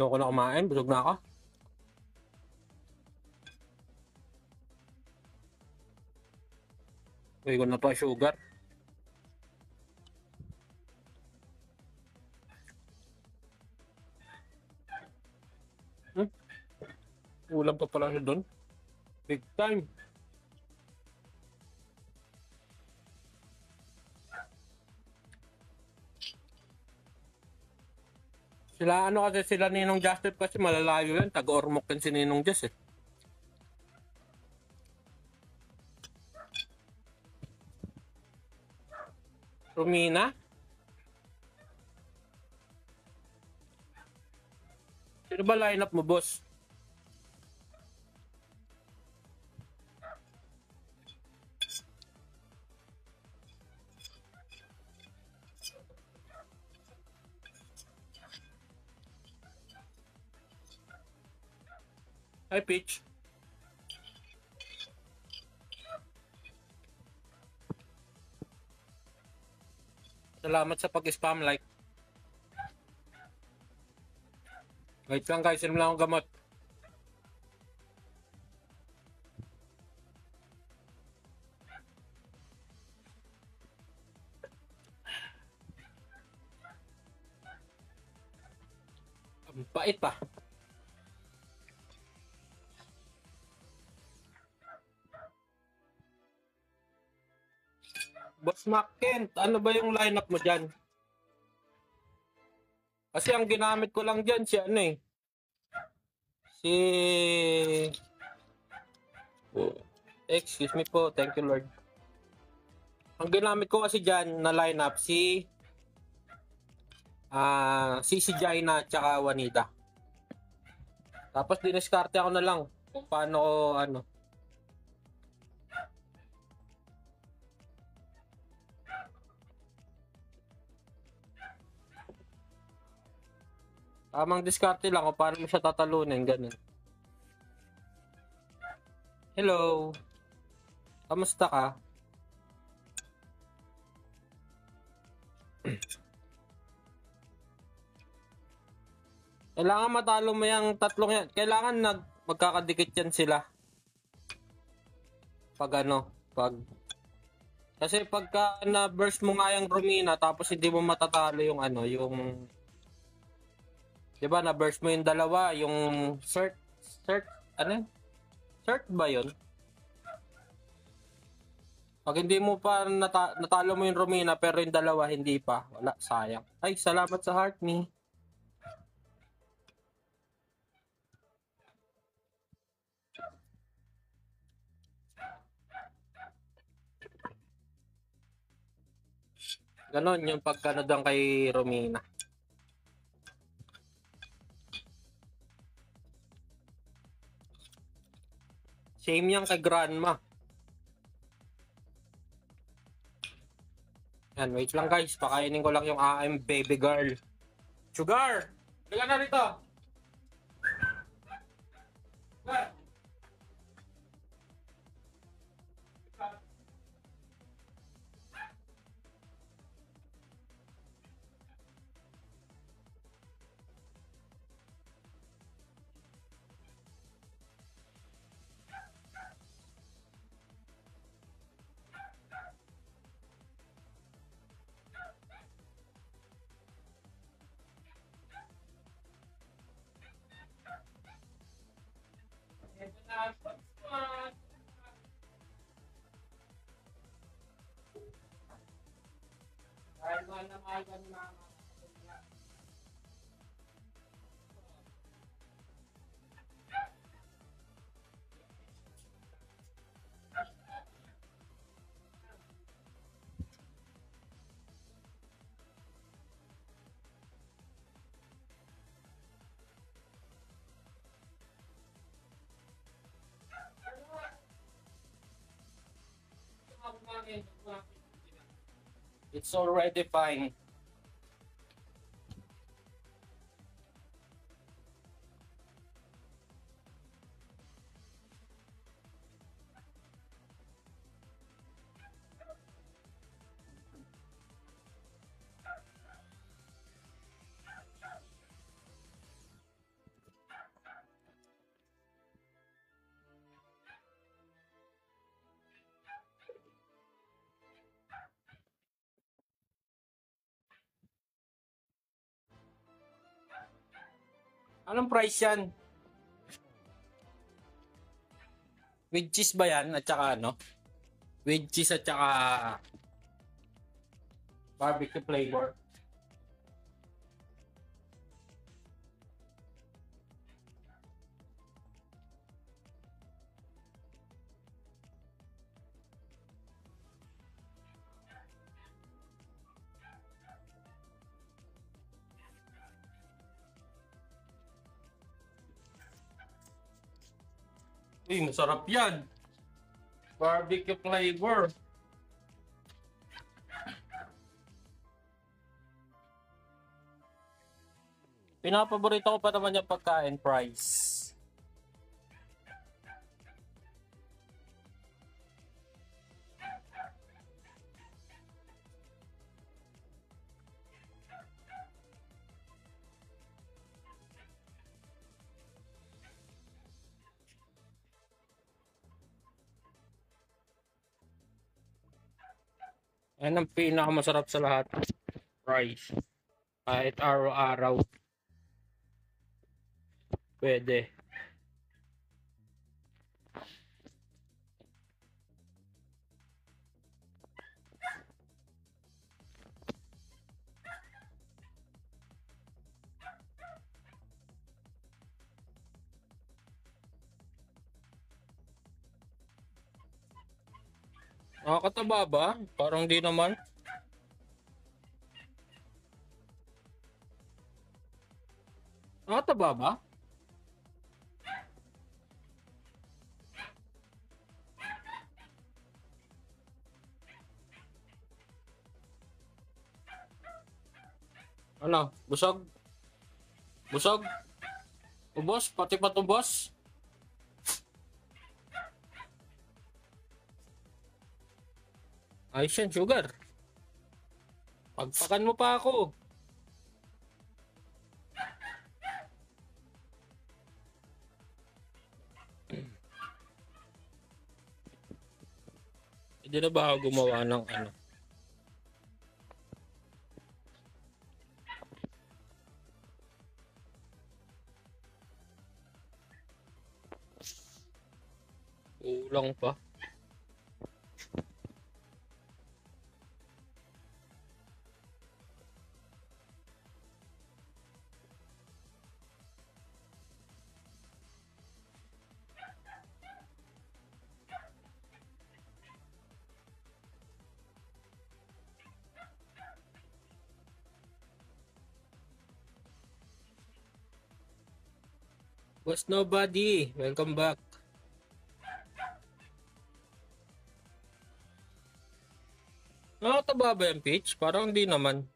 Ayoko na kumain, busog na ako. Uy, ko na pa sugar. Ulam pa pala siya doon. Big time. Sila ano kasi sila Ninong Justin kasi malalayo yan. Taga-Ormoc din si Ninong Just eh. Romina? Sino ba lineup mo, boss? Hi, Peach. Salamat sa pag-spam like. Wait lang guys, sino lang akong gamot. Ang pait pa. Boss Mac Kent, ano ba yung lineup mo dyan? Kasi ang ginamit ko lang dyan si ano eh. Si... Excuse me po, thank you Lord. Ang ginamit ko kasi dyan na lineup si... si Jaina at saka Juanita. Tapos diniskarte ako na lang kung paano ko ano. Tamang diskarte lang kung paano mo siya tatalunin, ganun. Hello. Kamusta ka? Kailangan matalo mo yung tatlong yan. Kailangan magkakadikit yan sila. Pag ano, kasi pagka na-burst mo nga yung Romina tapos hindi mo matatalo yung ano, yung 'di ba na-burst mo yung dalawa, yung cert ano? Cert ba 'yon? Pag hindi mo pa natalo mo yung Romina pero yung dalawa hindi pa, wala, sayang. Ay, salamat sa heart me. Ganon yung pagkanadang kay Romina. Same yan kay grandma. Yan, wait lang guys. Pakainin ko lang yung AM baby girl. Sugar! Bigyan na rito. Sugar! It's already fine. Anong price yan? With cheese ba yan? At saka ano? With cheese at saka barbecue flavor. Uy, masarap yan. Barbecue flavor. Pinapaborito ko pa naman yung pagkain, fries. Yan ang pinakamasarap sa lahat. Fries. Kahit araw-araw. Pwede. Nakakataba ba? Parang di naman. Nakakataba ba? Ano? Busog? Busog? Ubos? Pati patubos? Ayos yan, sugar. Pagpakan mo pa ako. Hindi na ba ako gumawa ng ano? Kulang pa. Boss Nobody, welcome back. Nakataba ba yung pitch? Parang hindi naman.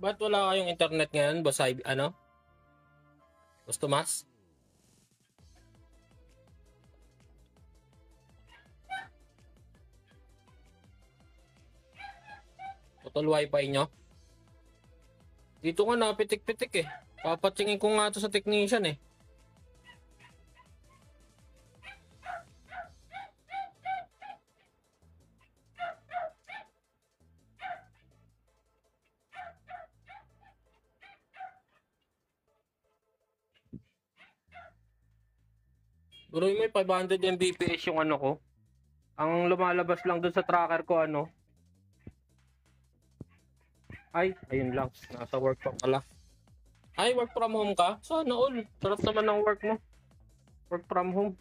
Ba't wala kayong internet ngayon? Basta ano? Gusto mas? Total wifi nyo? Dito nga napitik-pitik eh. Papatingin ko nga to sa technician eh. Bro, may 500 Mbps yung ano ko. Ang lumalabas lang dun sa tracker ko ano. Ay, ayun lang. Nasa work pa pala. Ay, work from home ka? Sana all. Sarap naman ng work mo. Work from home.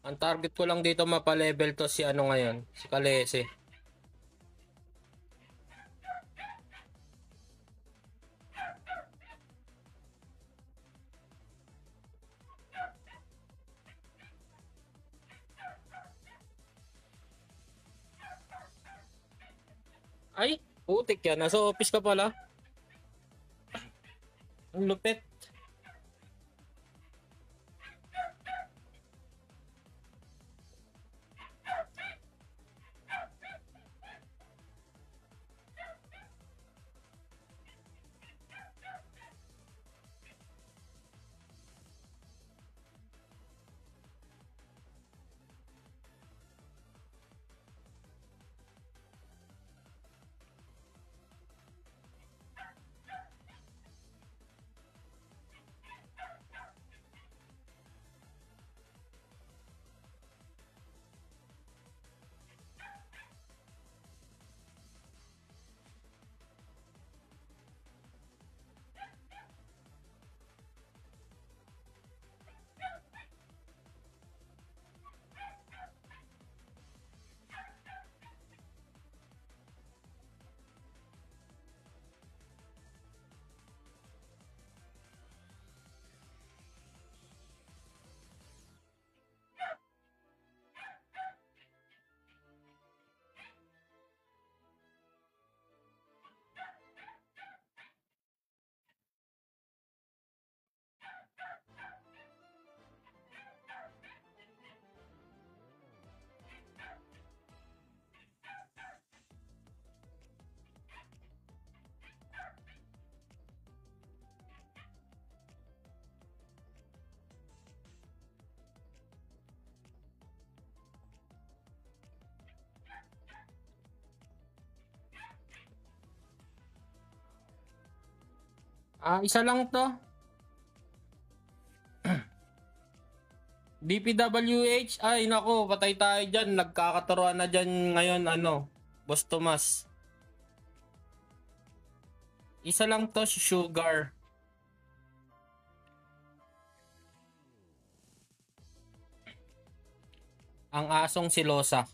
Ang target ko lang dito mapa-level to si ano ngayon. Si Kalese. Ay, putik yan. Nasa office ka pala. Ang lupit. Isa lang to. DPWH, ay nako, patay tayo dyan. Nagkakaturuan na dyan ngayon, ano, Boss Tomas. Isa lang to, si Sugar. Ang asong silosa.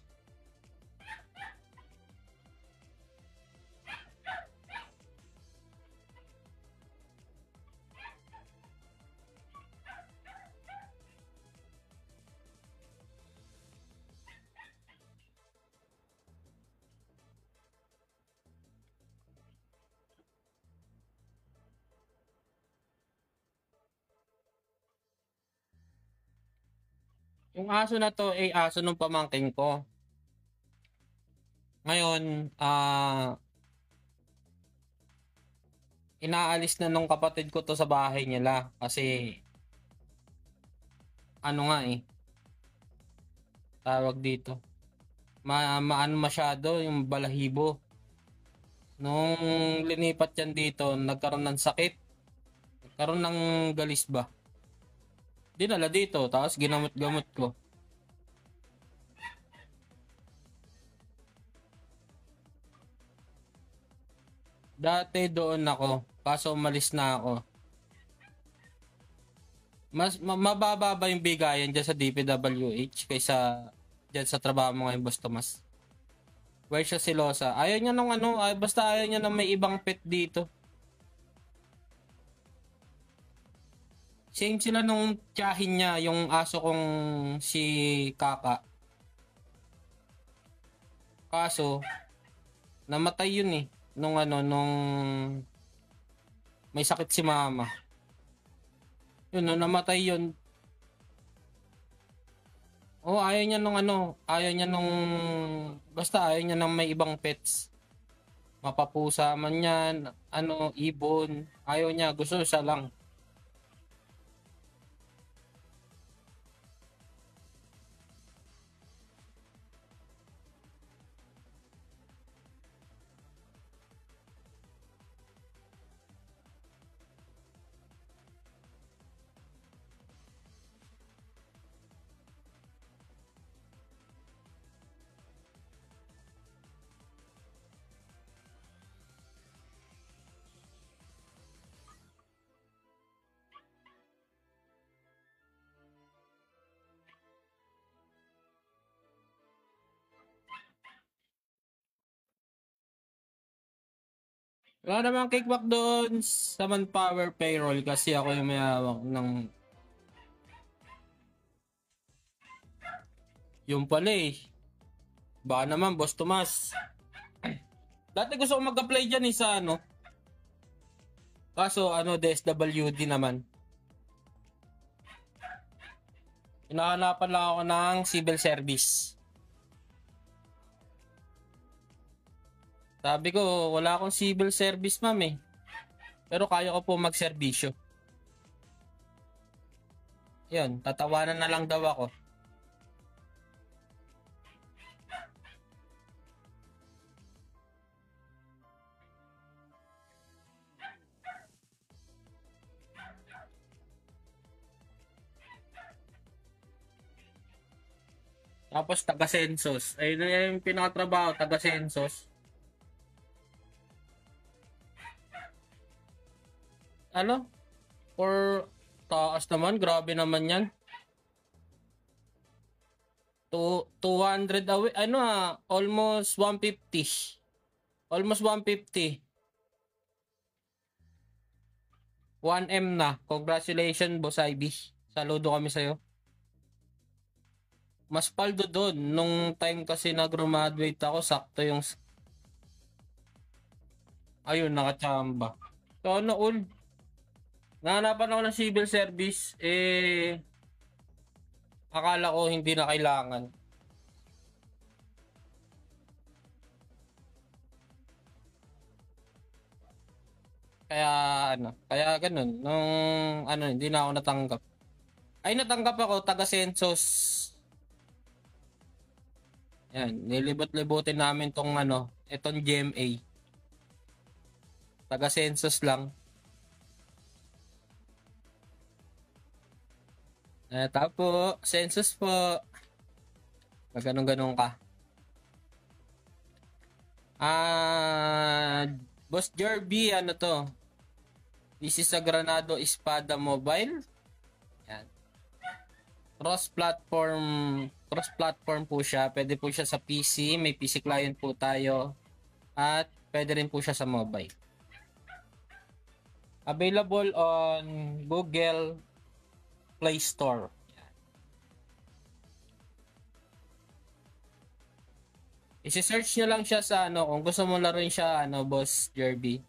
Yung aso na to ay aso ng pamangkin ko. Ngayon, inaalis na nung kapatid ko to sa bahay nila kasi ano nga eh, tawag dito. Maano masyado yung balahibo. Nung linipat yan dito, nagkaroon ng sakit. Nagkaroon ng galis ba? Dinala dito, tapos ginamot-gamot ko. Dati doon ako, kaso umalis na ako. Mas mababa ba yung bigayan dyan sa DPWH kaysa dyan sa trabaho mo ngayon, Boss Tomas? Where siya silosa? Ayaw niya nung ano, basta ayaw niya na may ibang pet dito. Same sila nung tiyahin niya, yung aso kong si Kaka. Kaso, namatay yun eh. Nung may sakit si mama. Yun, nung namatay yun. Oh, ayaw niya nung ayaw niya nung, basta ayaw niya nang may ibang pets. Mapapusa man yan, ibon. Ayaw niya, gusto siya lang. Wala namang kickback doon sa Manpower payroll kasi ako yung may hawak ng yung pala eh. Baka naman, Boss Tomas. Dati gusto ko mag-apply dyan eh sa kaso DSWD naman. Hinahanapan lang ako ng civil service. Sabi ko, wala akong civil service, ma'am eh. Pero kaya ko po magserbisyo. Yun, tatawanan na lang daw ako. Tapos taga-census. Ayun na yung pinakatrabaho, taga-census. For taas naman, grabe naman yan. 200 away, almost 150. Almost 150. 1M na. Congratulations, Boss Ivy. Saludo kami sa'yo. Mas paldo doon. Nung time kasi nag-graduate ako, sakto yung ayun, nakachamba. So, all? Nahanapan ako ng civil service, akala ko hindi na kailangan. Kaya ganun. Nung hindi na ako natanggap. Ay, natanggap ako, taga-census. Yan, nilibot-libutin namin tong itong GMA. Taga-census lang. Tapo, census po. Ganun-ganun ka. Boss Jerby, to? This is a Granado Espada Mobile. Yan. Cross-platform po siya. Pwede po siya sa PC. May PC client po tayo. At pwede rin po siya sa mobile. Available on Google Play Store. I-search nyo lang siya sa kung gusto mo laruin siya, Boss Jerby.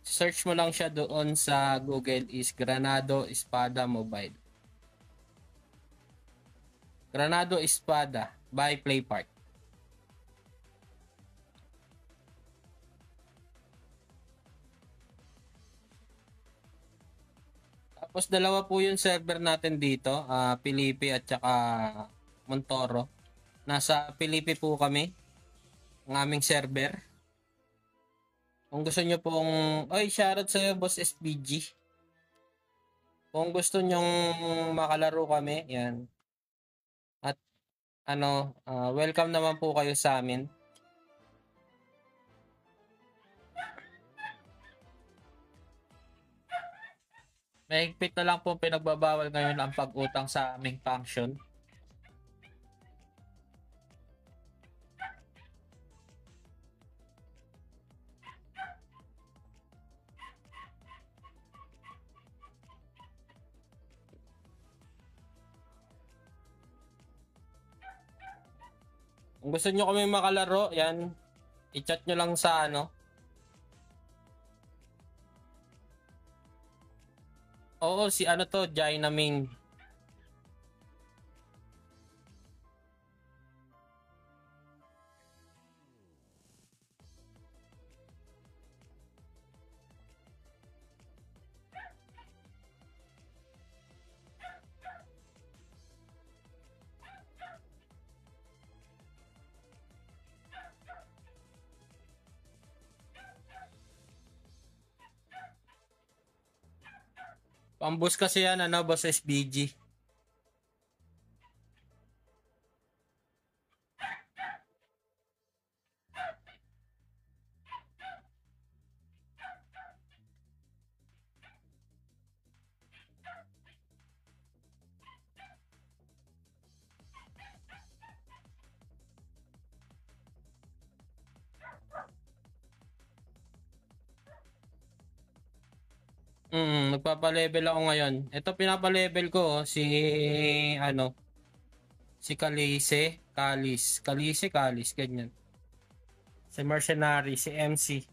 Search mo lang siya doon sa Google is Granado Espada Mobile. Granado Espada by Playpark. Tapos dalawa po yung server natin dito, Pilipi at saka Montoro. Nasa Pilipi po kami, ang aming server. Kung gusto nyo pong, oy, shoutout sa'yo, Boss SBG. Kung gusto nyong makalaro kami, yan. At welcome naman po kayo sa amin. Mahigpit na lang po pinagbabawal ngayon ang pag-utang sa aming function. Kung gusto nyo kami makalaro, yan, i-chat nyo lang sa Oo, si to, Jaina Ming. Pambus kasi yan, Boss SBG. Nagpapa-level ako ngayon. Ito pinapa-level ko, si si Kalis, ganyan. Si Mercenary, si MC.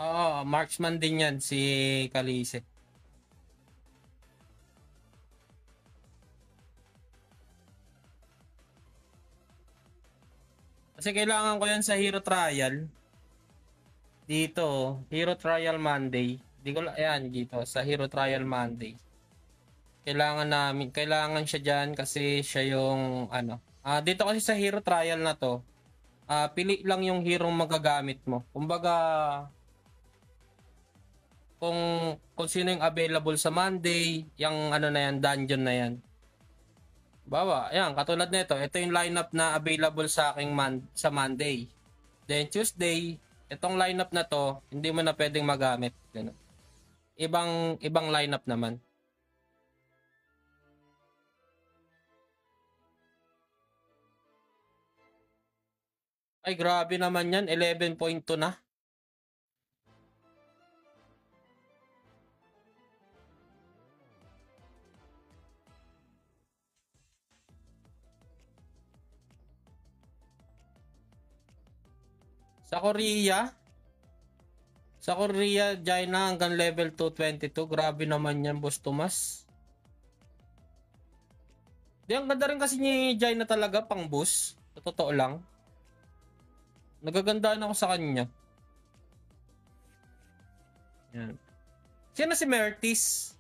Oo, marksman din yan, si Kalise. Kasi kailangan ko yan sa Hero Trial. Dito, Hero Trial Monday. Ayan, dito, sa Hero Trial Monday. Kailangan siya dyan kasi siya yung, dito kasi sa Hero Trial na to, pili lang yung hero magagamit mo. Kumbaga, kung sino yung available sa Monday, yung na yan, dungeon na yan. Bawa, ayan, katulad nito, ito yung lineup na available sa aking sa Monday. Then Tuesday, itong lineup na to, hindi mo na pwedeng magamit. Ganun. Ibang lineup naman. Ay, grabe naman yan. 11.2 na. Sa Korea, Jaina hanggang level 222. Grabe naman yan, Boss Tomas. Di, ang ganda rin kasi ni Jaina talaga, pang boost. Sa totoo lang. Nagagandaan ako sa kanya. Yan. Sino si Mertis?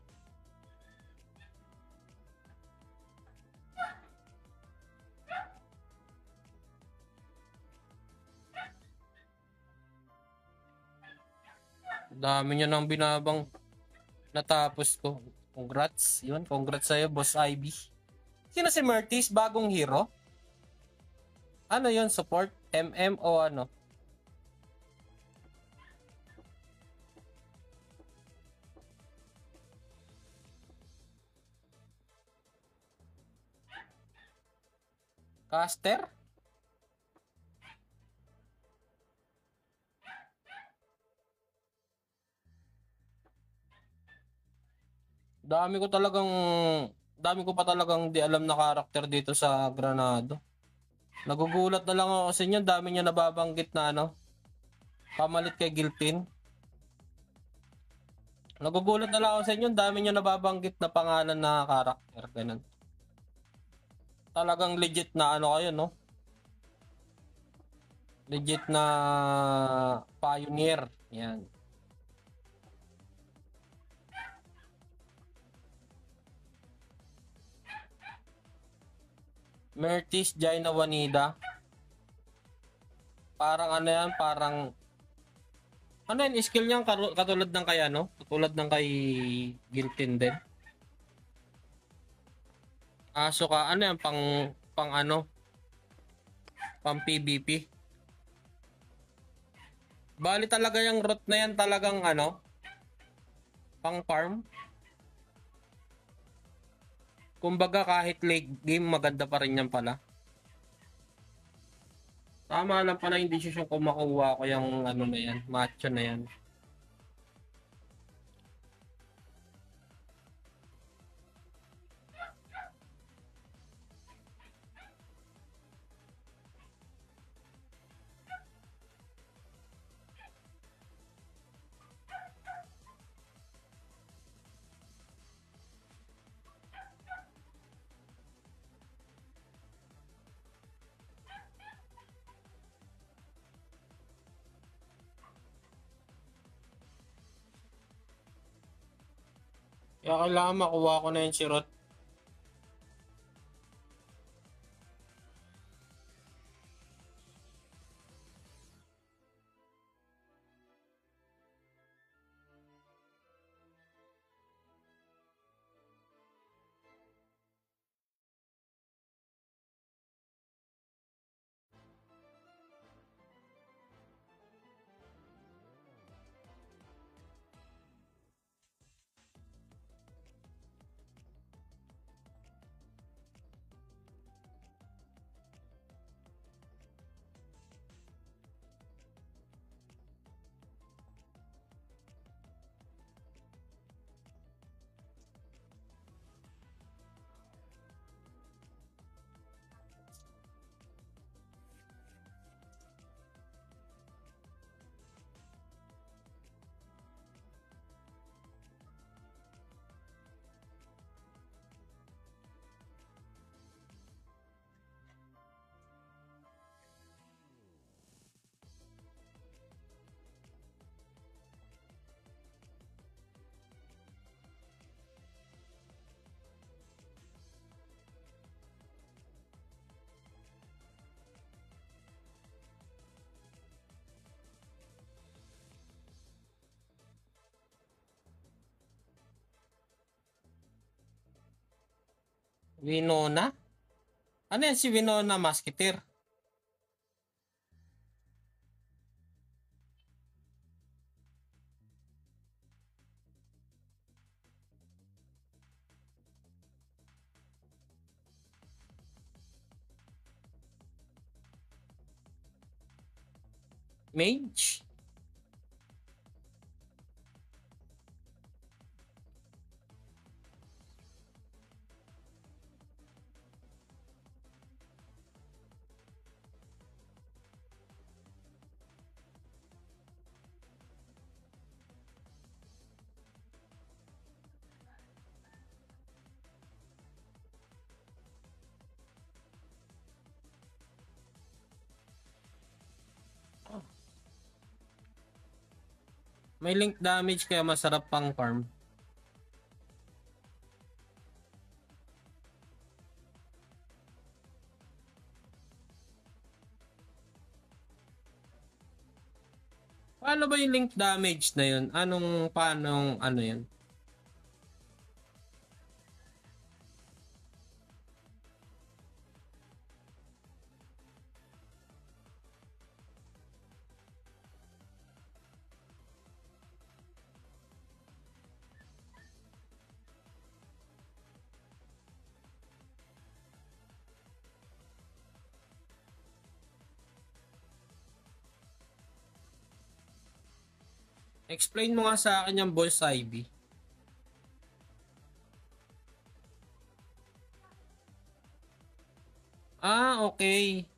Dami niya nang binabang natapos ko. Congrats. Yun, congrats sa'yo, Boss Ivy. Sino si Mertis? Bagong hero? Ano yun? Support? MM o ano? Caster? Dami ko talagang dami ko pa talagang di alam na karakter dito sa Granado. Nagugulat na lang ako sa inyo, dami niya nababanggit na ano, pamalit kay Gilpin. Nagugulat na lang ako sa inyo, dami niya nababanggit na pangalan na karakter, ganun. Talagang legit na ano kayo, no? Legit na pioneer. Yan. Mertis Jaina Wanida. Parang ano yan, parang ano yan, skill niya katulad ng kay ano? Katulad ng kay Gilpin din. Aso ka, ano yan, pang ano? Pang PvP. Bali talaga yung route na yan talagang ano? Pang farm. Kumbaga kahit late game, maganda pa rin yan pala. Tama lang pala yung decision ko makuha ko yung ano na yan, macho na yan. Kaya kailangan makuha ko na yung sirot. Winona? Ano yan si Winona Musketeer? Mage? May link damage kaya masarap pang farm. Paano ba yung link damage na yun? Paano ano yun? Explain mo nga sa akin yung Boss Ivy. Ah, okay.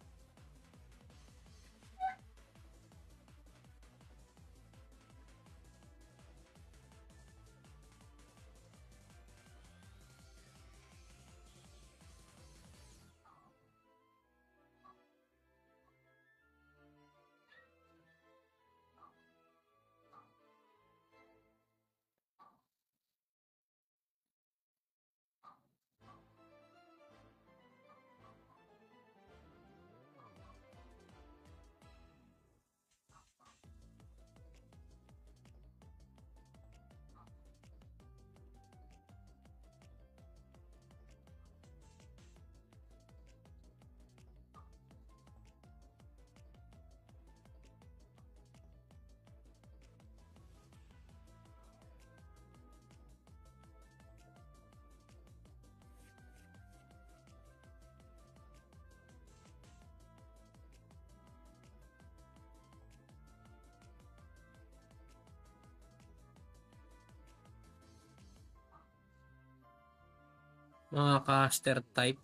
Mga caster type.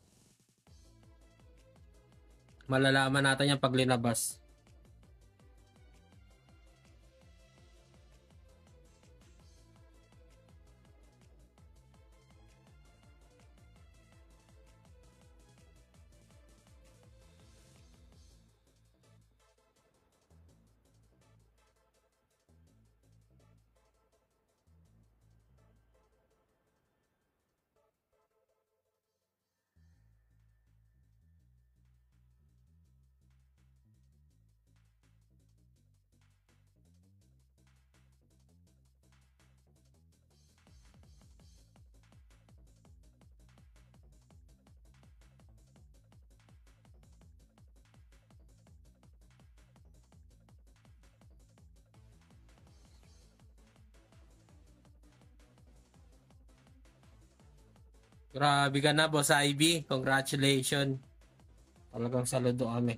Malalaman natin yan pag linabas. Grabe ka na, Boss Ivy. Congratulations. Talagang saludo kami.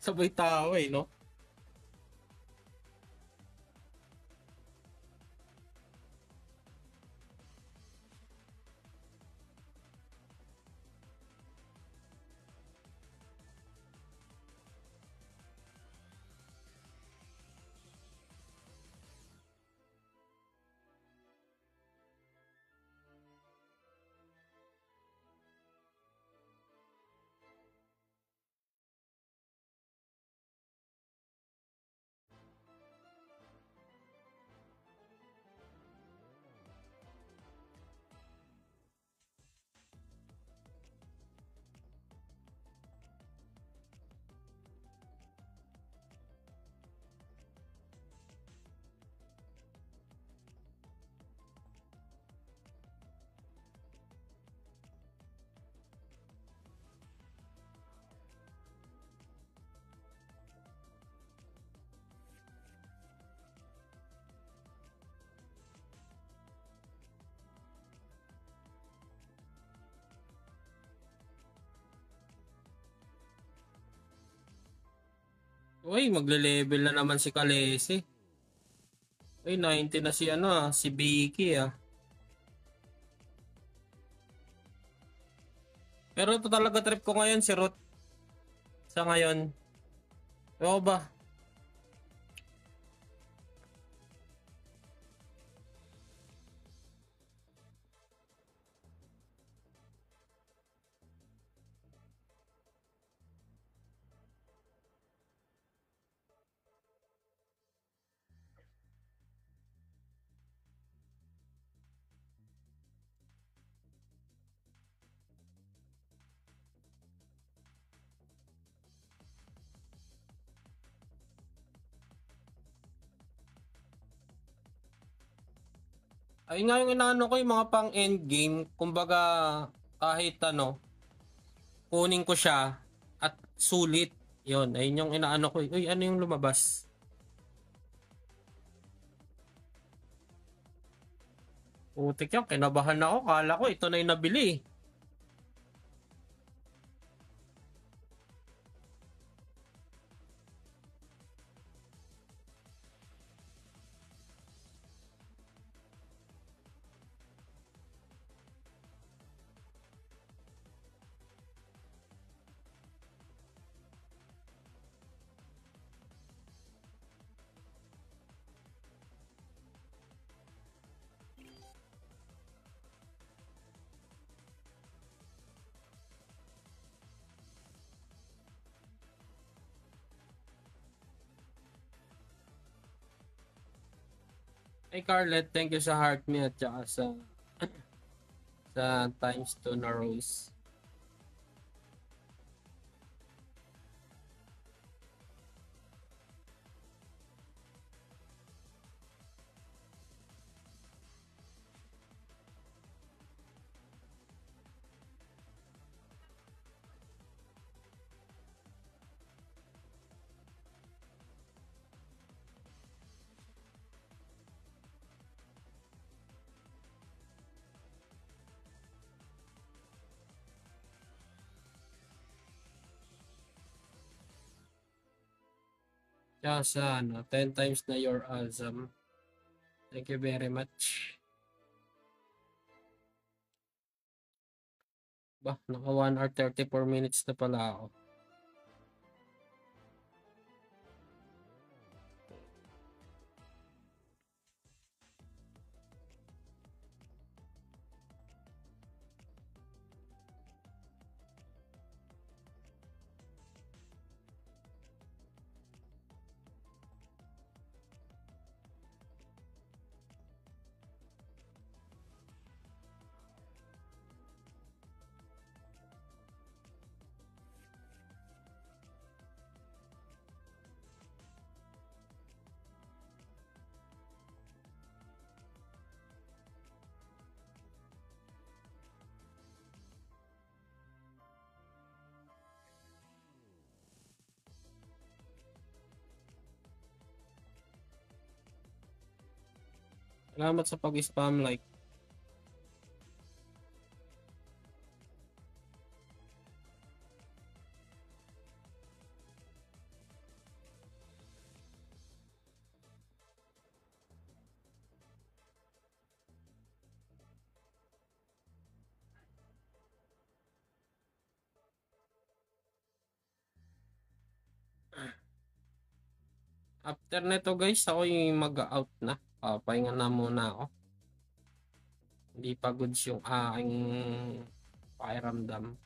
Sabay tao eh, no? Uy, magle-level na naman si Kalesi. Uy, 90 na si ano si Vicky ah. Pero ito talaga trip ko ngayon si Ruth. Sa ngayon. Ewan ko ba? Ayun nga yung inaano ko, yung mga pang endgame. Kumbaga, kahit ano, kunin ko siya at sulit. Yun, ayun yung inaano ko. Uy, ano yung lumabas? Putik yan, kinabahan ako. Kala ko ito na yung nabili. Hey Carlet, thank you sa heart me at saka sa times 2 na rose. Tsaka sa 10 times na your awesome. Thank you very much. Bah, naka 1 hour 34 minutes na pala ako. Salamat sa pag-spam like. After nito guys, ako yung mag-out na. Pahinga na muna ako. Hindi pa goods yung aking pakiramdam.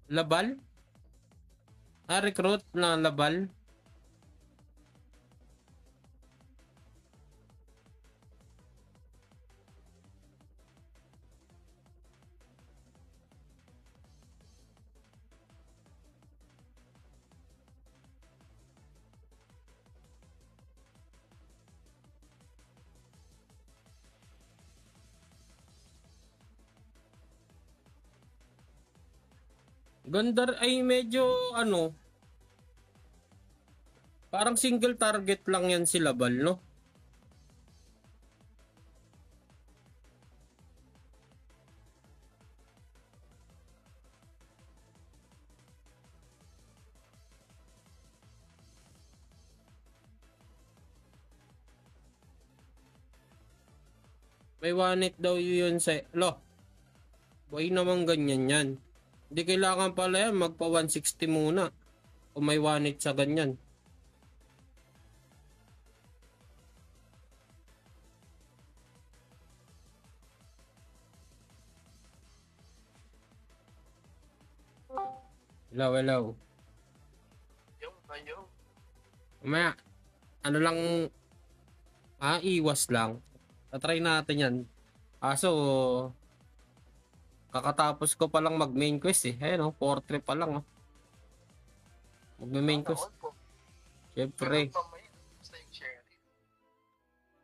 Labal? Recruit na labal? Gandar ay medyo parang single target lang yan si Labal, no? May one hit daw yun sa... Boy naman ganyan yan. Hindi kailangan pala yan, magpa 160 muna. O may one hit sa ganyan. Hello. Mamaya, lang, iwas lang. Tatry natin yan. Kakatapos ko palang mag main quest eh. Ayun 4-3 pa lang. Magme-main Sana ko. all po. Siyempre. Pero mamaya, basta yung sharing.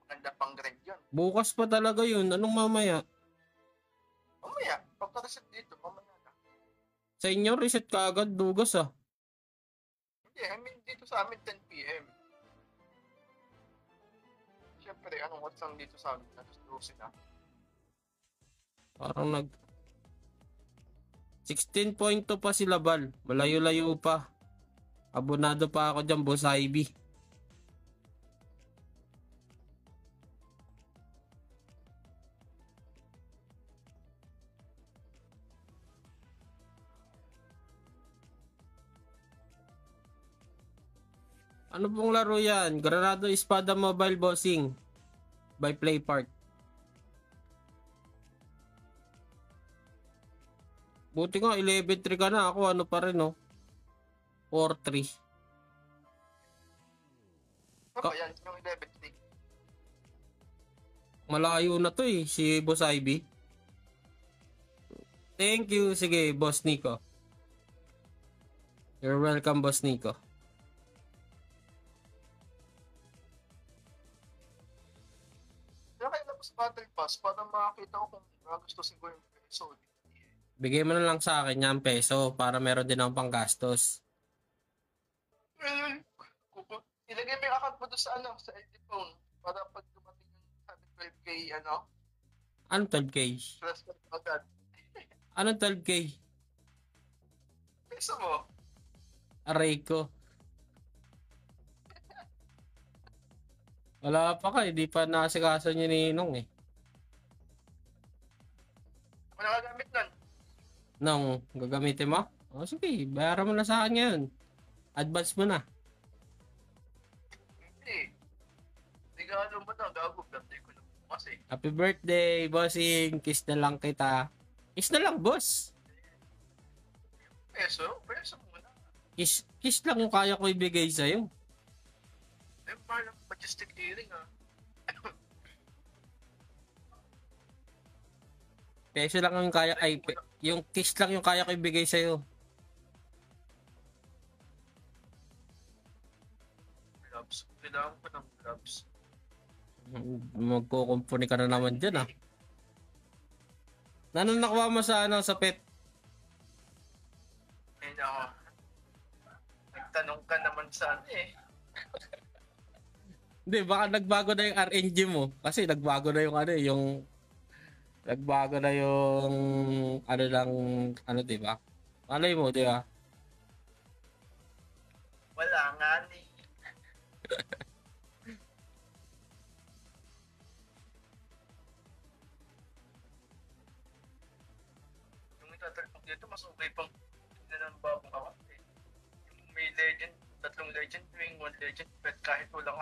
Maganda pang grade yun. Bukas pa talaga yun. Anong mamaya? Mamaya, pagka-reset dito, mamaya na. Sa inyo, reset ka agad. Dugas ah. Hindi, I mean, dito sa amin, 10 p.m. Siyempre, anong what's lang dito sa amin? Alas 12 na. Parang 16.2 pa sila Bal. Malayo-layo pa. Abonado pa ako dyan, Boss Ivy. Ano pong laro yan? Granado Espada Mobile Bossing by Playpark. Buti nga 11-3 ka na. Ako ano pa rin no? 4-3. Ano ba yan? Yung 11 Malayo na to eh, si Boss Ivy. Thank you. Sige, Boss Nico. You're welcome, Boss Nico. Kaya kayo lang sa Battle Pass para makakita ko kung gusto ko yung peso. Bigay mo na lang sa akin yung peso para meron din akong panggastos. Ilagay mo yung account mo doon sa sa ID phone para pag dumating yung 12K Anong 12K? transfer mo agad. Anong 12K? Peso mo. Aray ko. Wala pa ka, hindi pa nakasikaso niya ni Ninong eh. Ako nakagamit nun. Nung gagamitin mo? O sige, bayaran mo na sa akin ngayon. Advance mo na. Hindi. Regalo mo na, gago. Birthday ko na bukas eh. Happy birthday, bossing. Kiss na lang kita. Kiss na lang, boss. Peso? Peso muna. Kiss lang yung kaya ko ibigay sa'yo. Eh, parang majestic hearing ah. Peso lang yung kaya, yung kiss lang yung kaya ko ibigay sa'yo. Gloves. Kailangan ko ng gloves. Magkukumpuni ka na naman dyan ah. Nakuha mo sa sa pet? Ayun ako. Nagtanong ka naman sa eh. Hindi, baka nagbago na yung RNG mo. Kasi nagbago na yung nagbago na yung di ba? Malay mo, di ba? Wala nga ni. Yung itatalpag dito, mas okay pang tignan ng bagong account eh. Yung may legend, 3 legend wing, 1 legend pet kahit walang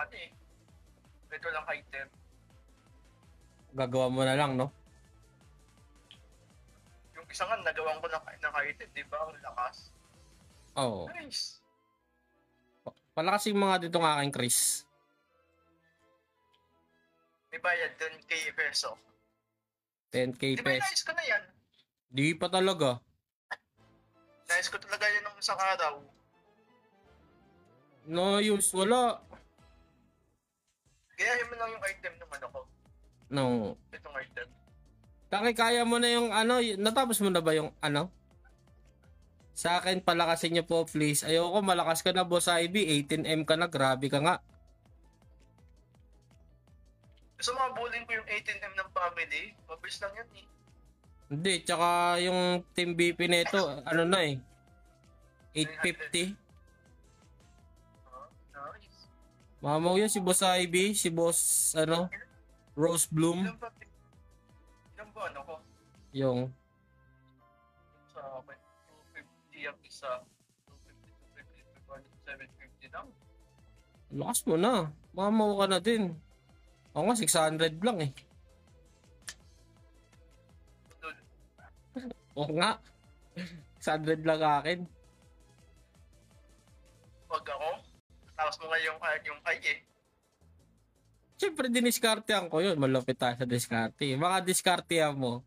kahit walang item. Gagawa mo na lang, no? Yung isa nga, nagawan ko ng item, di ba? Ang lakas. Oo. Nice. Palakas yung mga dito ng aking Chris. May bayad 10k peso. 10k Di ba pesos. nais ko na yan? Di pa talaga. Nais ko talaga yan ng isang araw. No use, wala. Kaya mo lang yung item naman ako. No. Itong item. Taki, kaya mo na yung natapos mo na ba yung Sa akin, palakasin niyo po please. Ayoko, malakas ka na, Boss Ivy. 18M ka na, grabe ka nga. Gusto mga bullying ko yung 18M ng family. Mabilis lang yan eh. Hindi, tsaka yung Team BP nito, na eh. 850. Nice. Mamaw yun, si Boss Ivy, si Boss, Rose Bloom. Ilang ba ko? Yung, Sa akin, 250 ang isa. 250, 750 lang. lakas mo na. Mamaw ka na din. Ako nga, 600 lang eh. Oo nga. 600 lang akin. Wag ako. Tapos mo nga yung ay eh. Siyempre, diniskartehan ko yun. Malapit tayo sa diskarte. Mga diskartehan mo,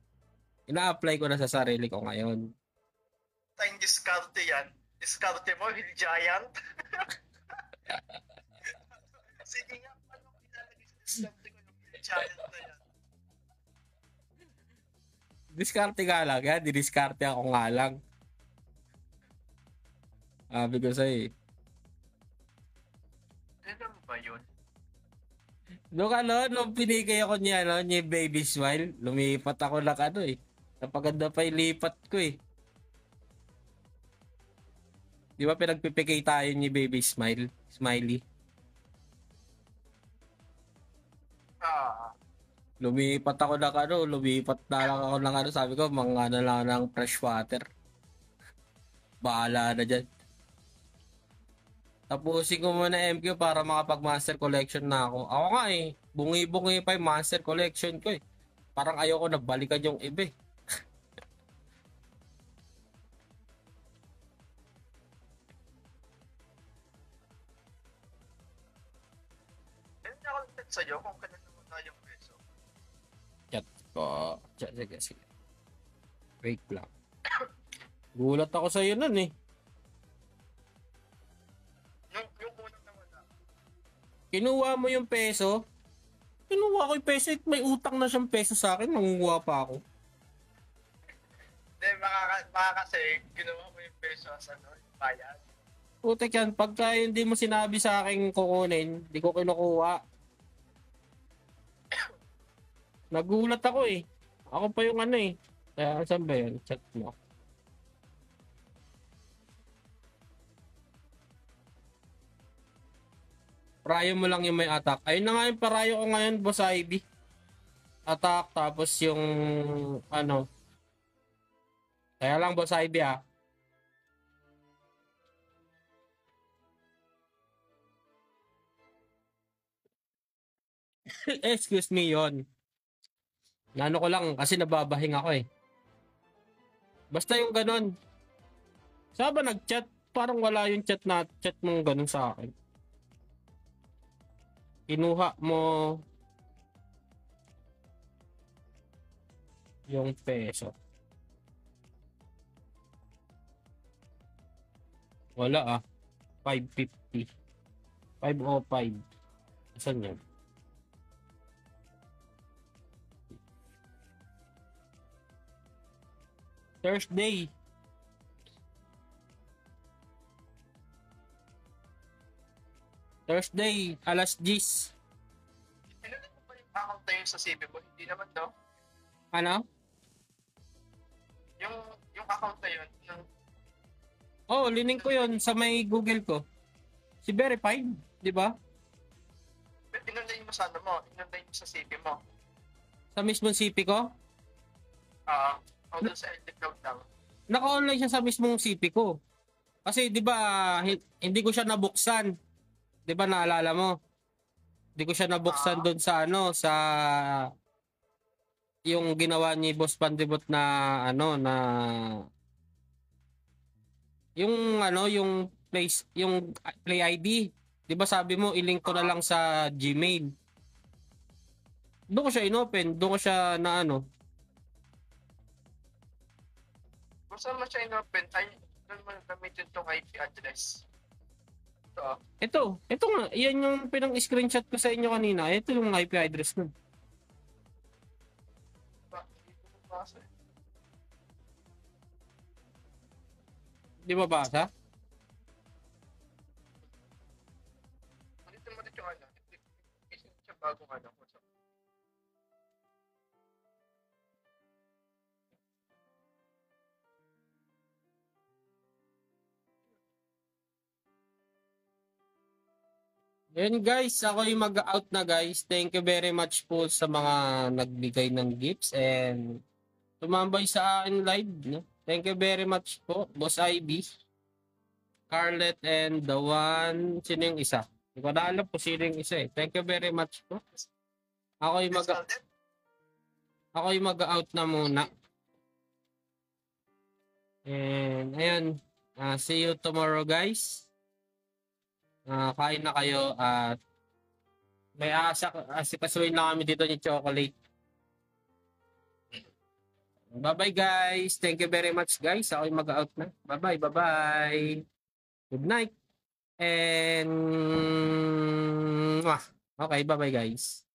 ina-apply ko na sa sarili ko ngayon. Tayong diskarte yan. Diskarte mo, Hill Giant. Sige nga, paano ko ilalagay sa diskarte ko yung Hill Giant na yan? Diskarte ka lang yan. Didiskarte ako nga lang. Sabi ko sa'yo eh. Ano ba yun? Nung pinigay ako niya, niya Baby Smile, lumipat ako lang napaganda pa yung lipat ko eh. Di ba pinagpipigay tayo ni Baby Smiley? Lumipat ako ng lumipat na lang ako ng sabi ko, mga na lang ng fresh water. Bahala na dyan. Tapusin ko muna MQ para makapag-master collection na ako. Ako nga eh, bungi-bungi pa yung master collection ko eh. Parang ayoko na balikan yung iba eh. Hindi ako nagtat sa'yo kung kailan naman na yung peso. Chat ko. Sige. Wait lang. Gulat ako sa'yo nun eh. Yung unang naman na. Kinuha mo yung peso. Kinuha ko yung peso. May utang na siyang peso sa akin. Nangunguha pa ako. Hindi, baka kasi ginawa mo yung peso as bayad. Putek yan. Pagka hindi mo sinabi sa akin kukunin, di ko kinukuha. Nagulat ako eh. Ako pa yung eh. Kaya saan ba yun? Chat mo. Parayo mo lang yung may attack. Ayun na nga yung parayo ko ngayon, Boss Ivy. Attack, tapos yung Kaya lang, Boss Ivy ah. Excuse me yon. Nano ko lang kasi nababahing ako eh. Basta yung ganon. Saan ba nag-chat? Parang wala yung chat mong ganon sa akin. Kinuha mo yung peso. Wala ah. 550. 505. Saan yan? Thursday. Alas 10. Pinunod mo ba yung account na yun sa CB mo? Hindi naman daw. Ano? Yung account na yun, Lining ko yun sa may Google ko. Si Verified, di ba? pinunod mo sa mo, pinunod mo sa CB mo. Sa mismong CP ko? O doon sa LD Cloud lang. Naka-online siya sa mismong CP ko. Kasi 'di ba hindi ko siya nabuksan. 'Di ba naalala mo? Hindi ko siya nabuksan doon sa sa yung ginawa ni Boss Pandibot na na yung Play ID. 'Di ba sabi mo i-link ko na lang sa Gmail. Doon ko siya inopen, doon ko siya na Kung saan mo siya inopen, ay doon mo gamitin itong IP address. Ito nga, yan yung pinang-screenshot ko sa inyo kanina. Ito yung IP address nun. Di ba basa? Dito mo dito yung Isip siya bagong Yan guys, ako yung mag-out na guys. Thank you very much po sa mga nagbigay ng gifts and tumambay sa akin live. No? Thank you very much po, Boss IB, Carlet, and the one, sino yung isa? Hindi ko na alam po sino yung isa eh. Thank you very much po. Ako yung mag-out na muna. And ayun, see you tomorrow guys. Kain na kayo at may asikasuhin na kami dito ni Chocolate. Bye-bye guys. Thank you very much guys. Ako yung mag-out na. Bye-bye. Good night and mwah. Okay, bye-bye guys.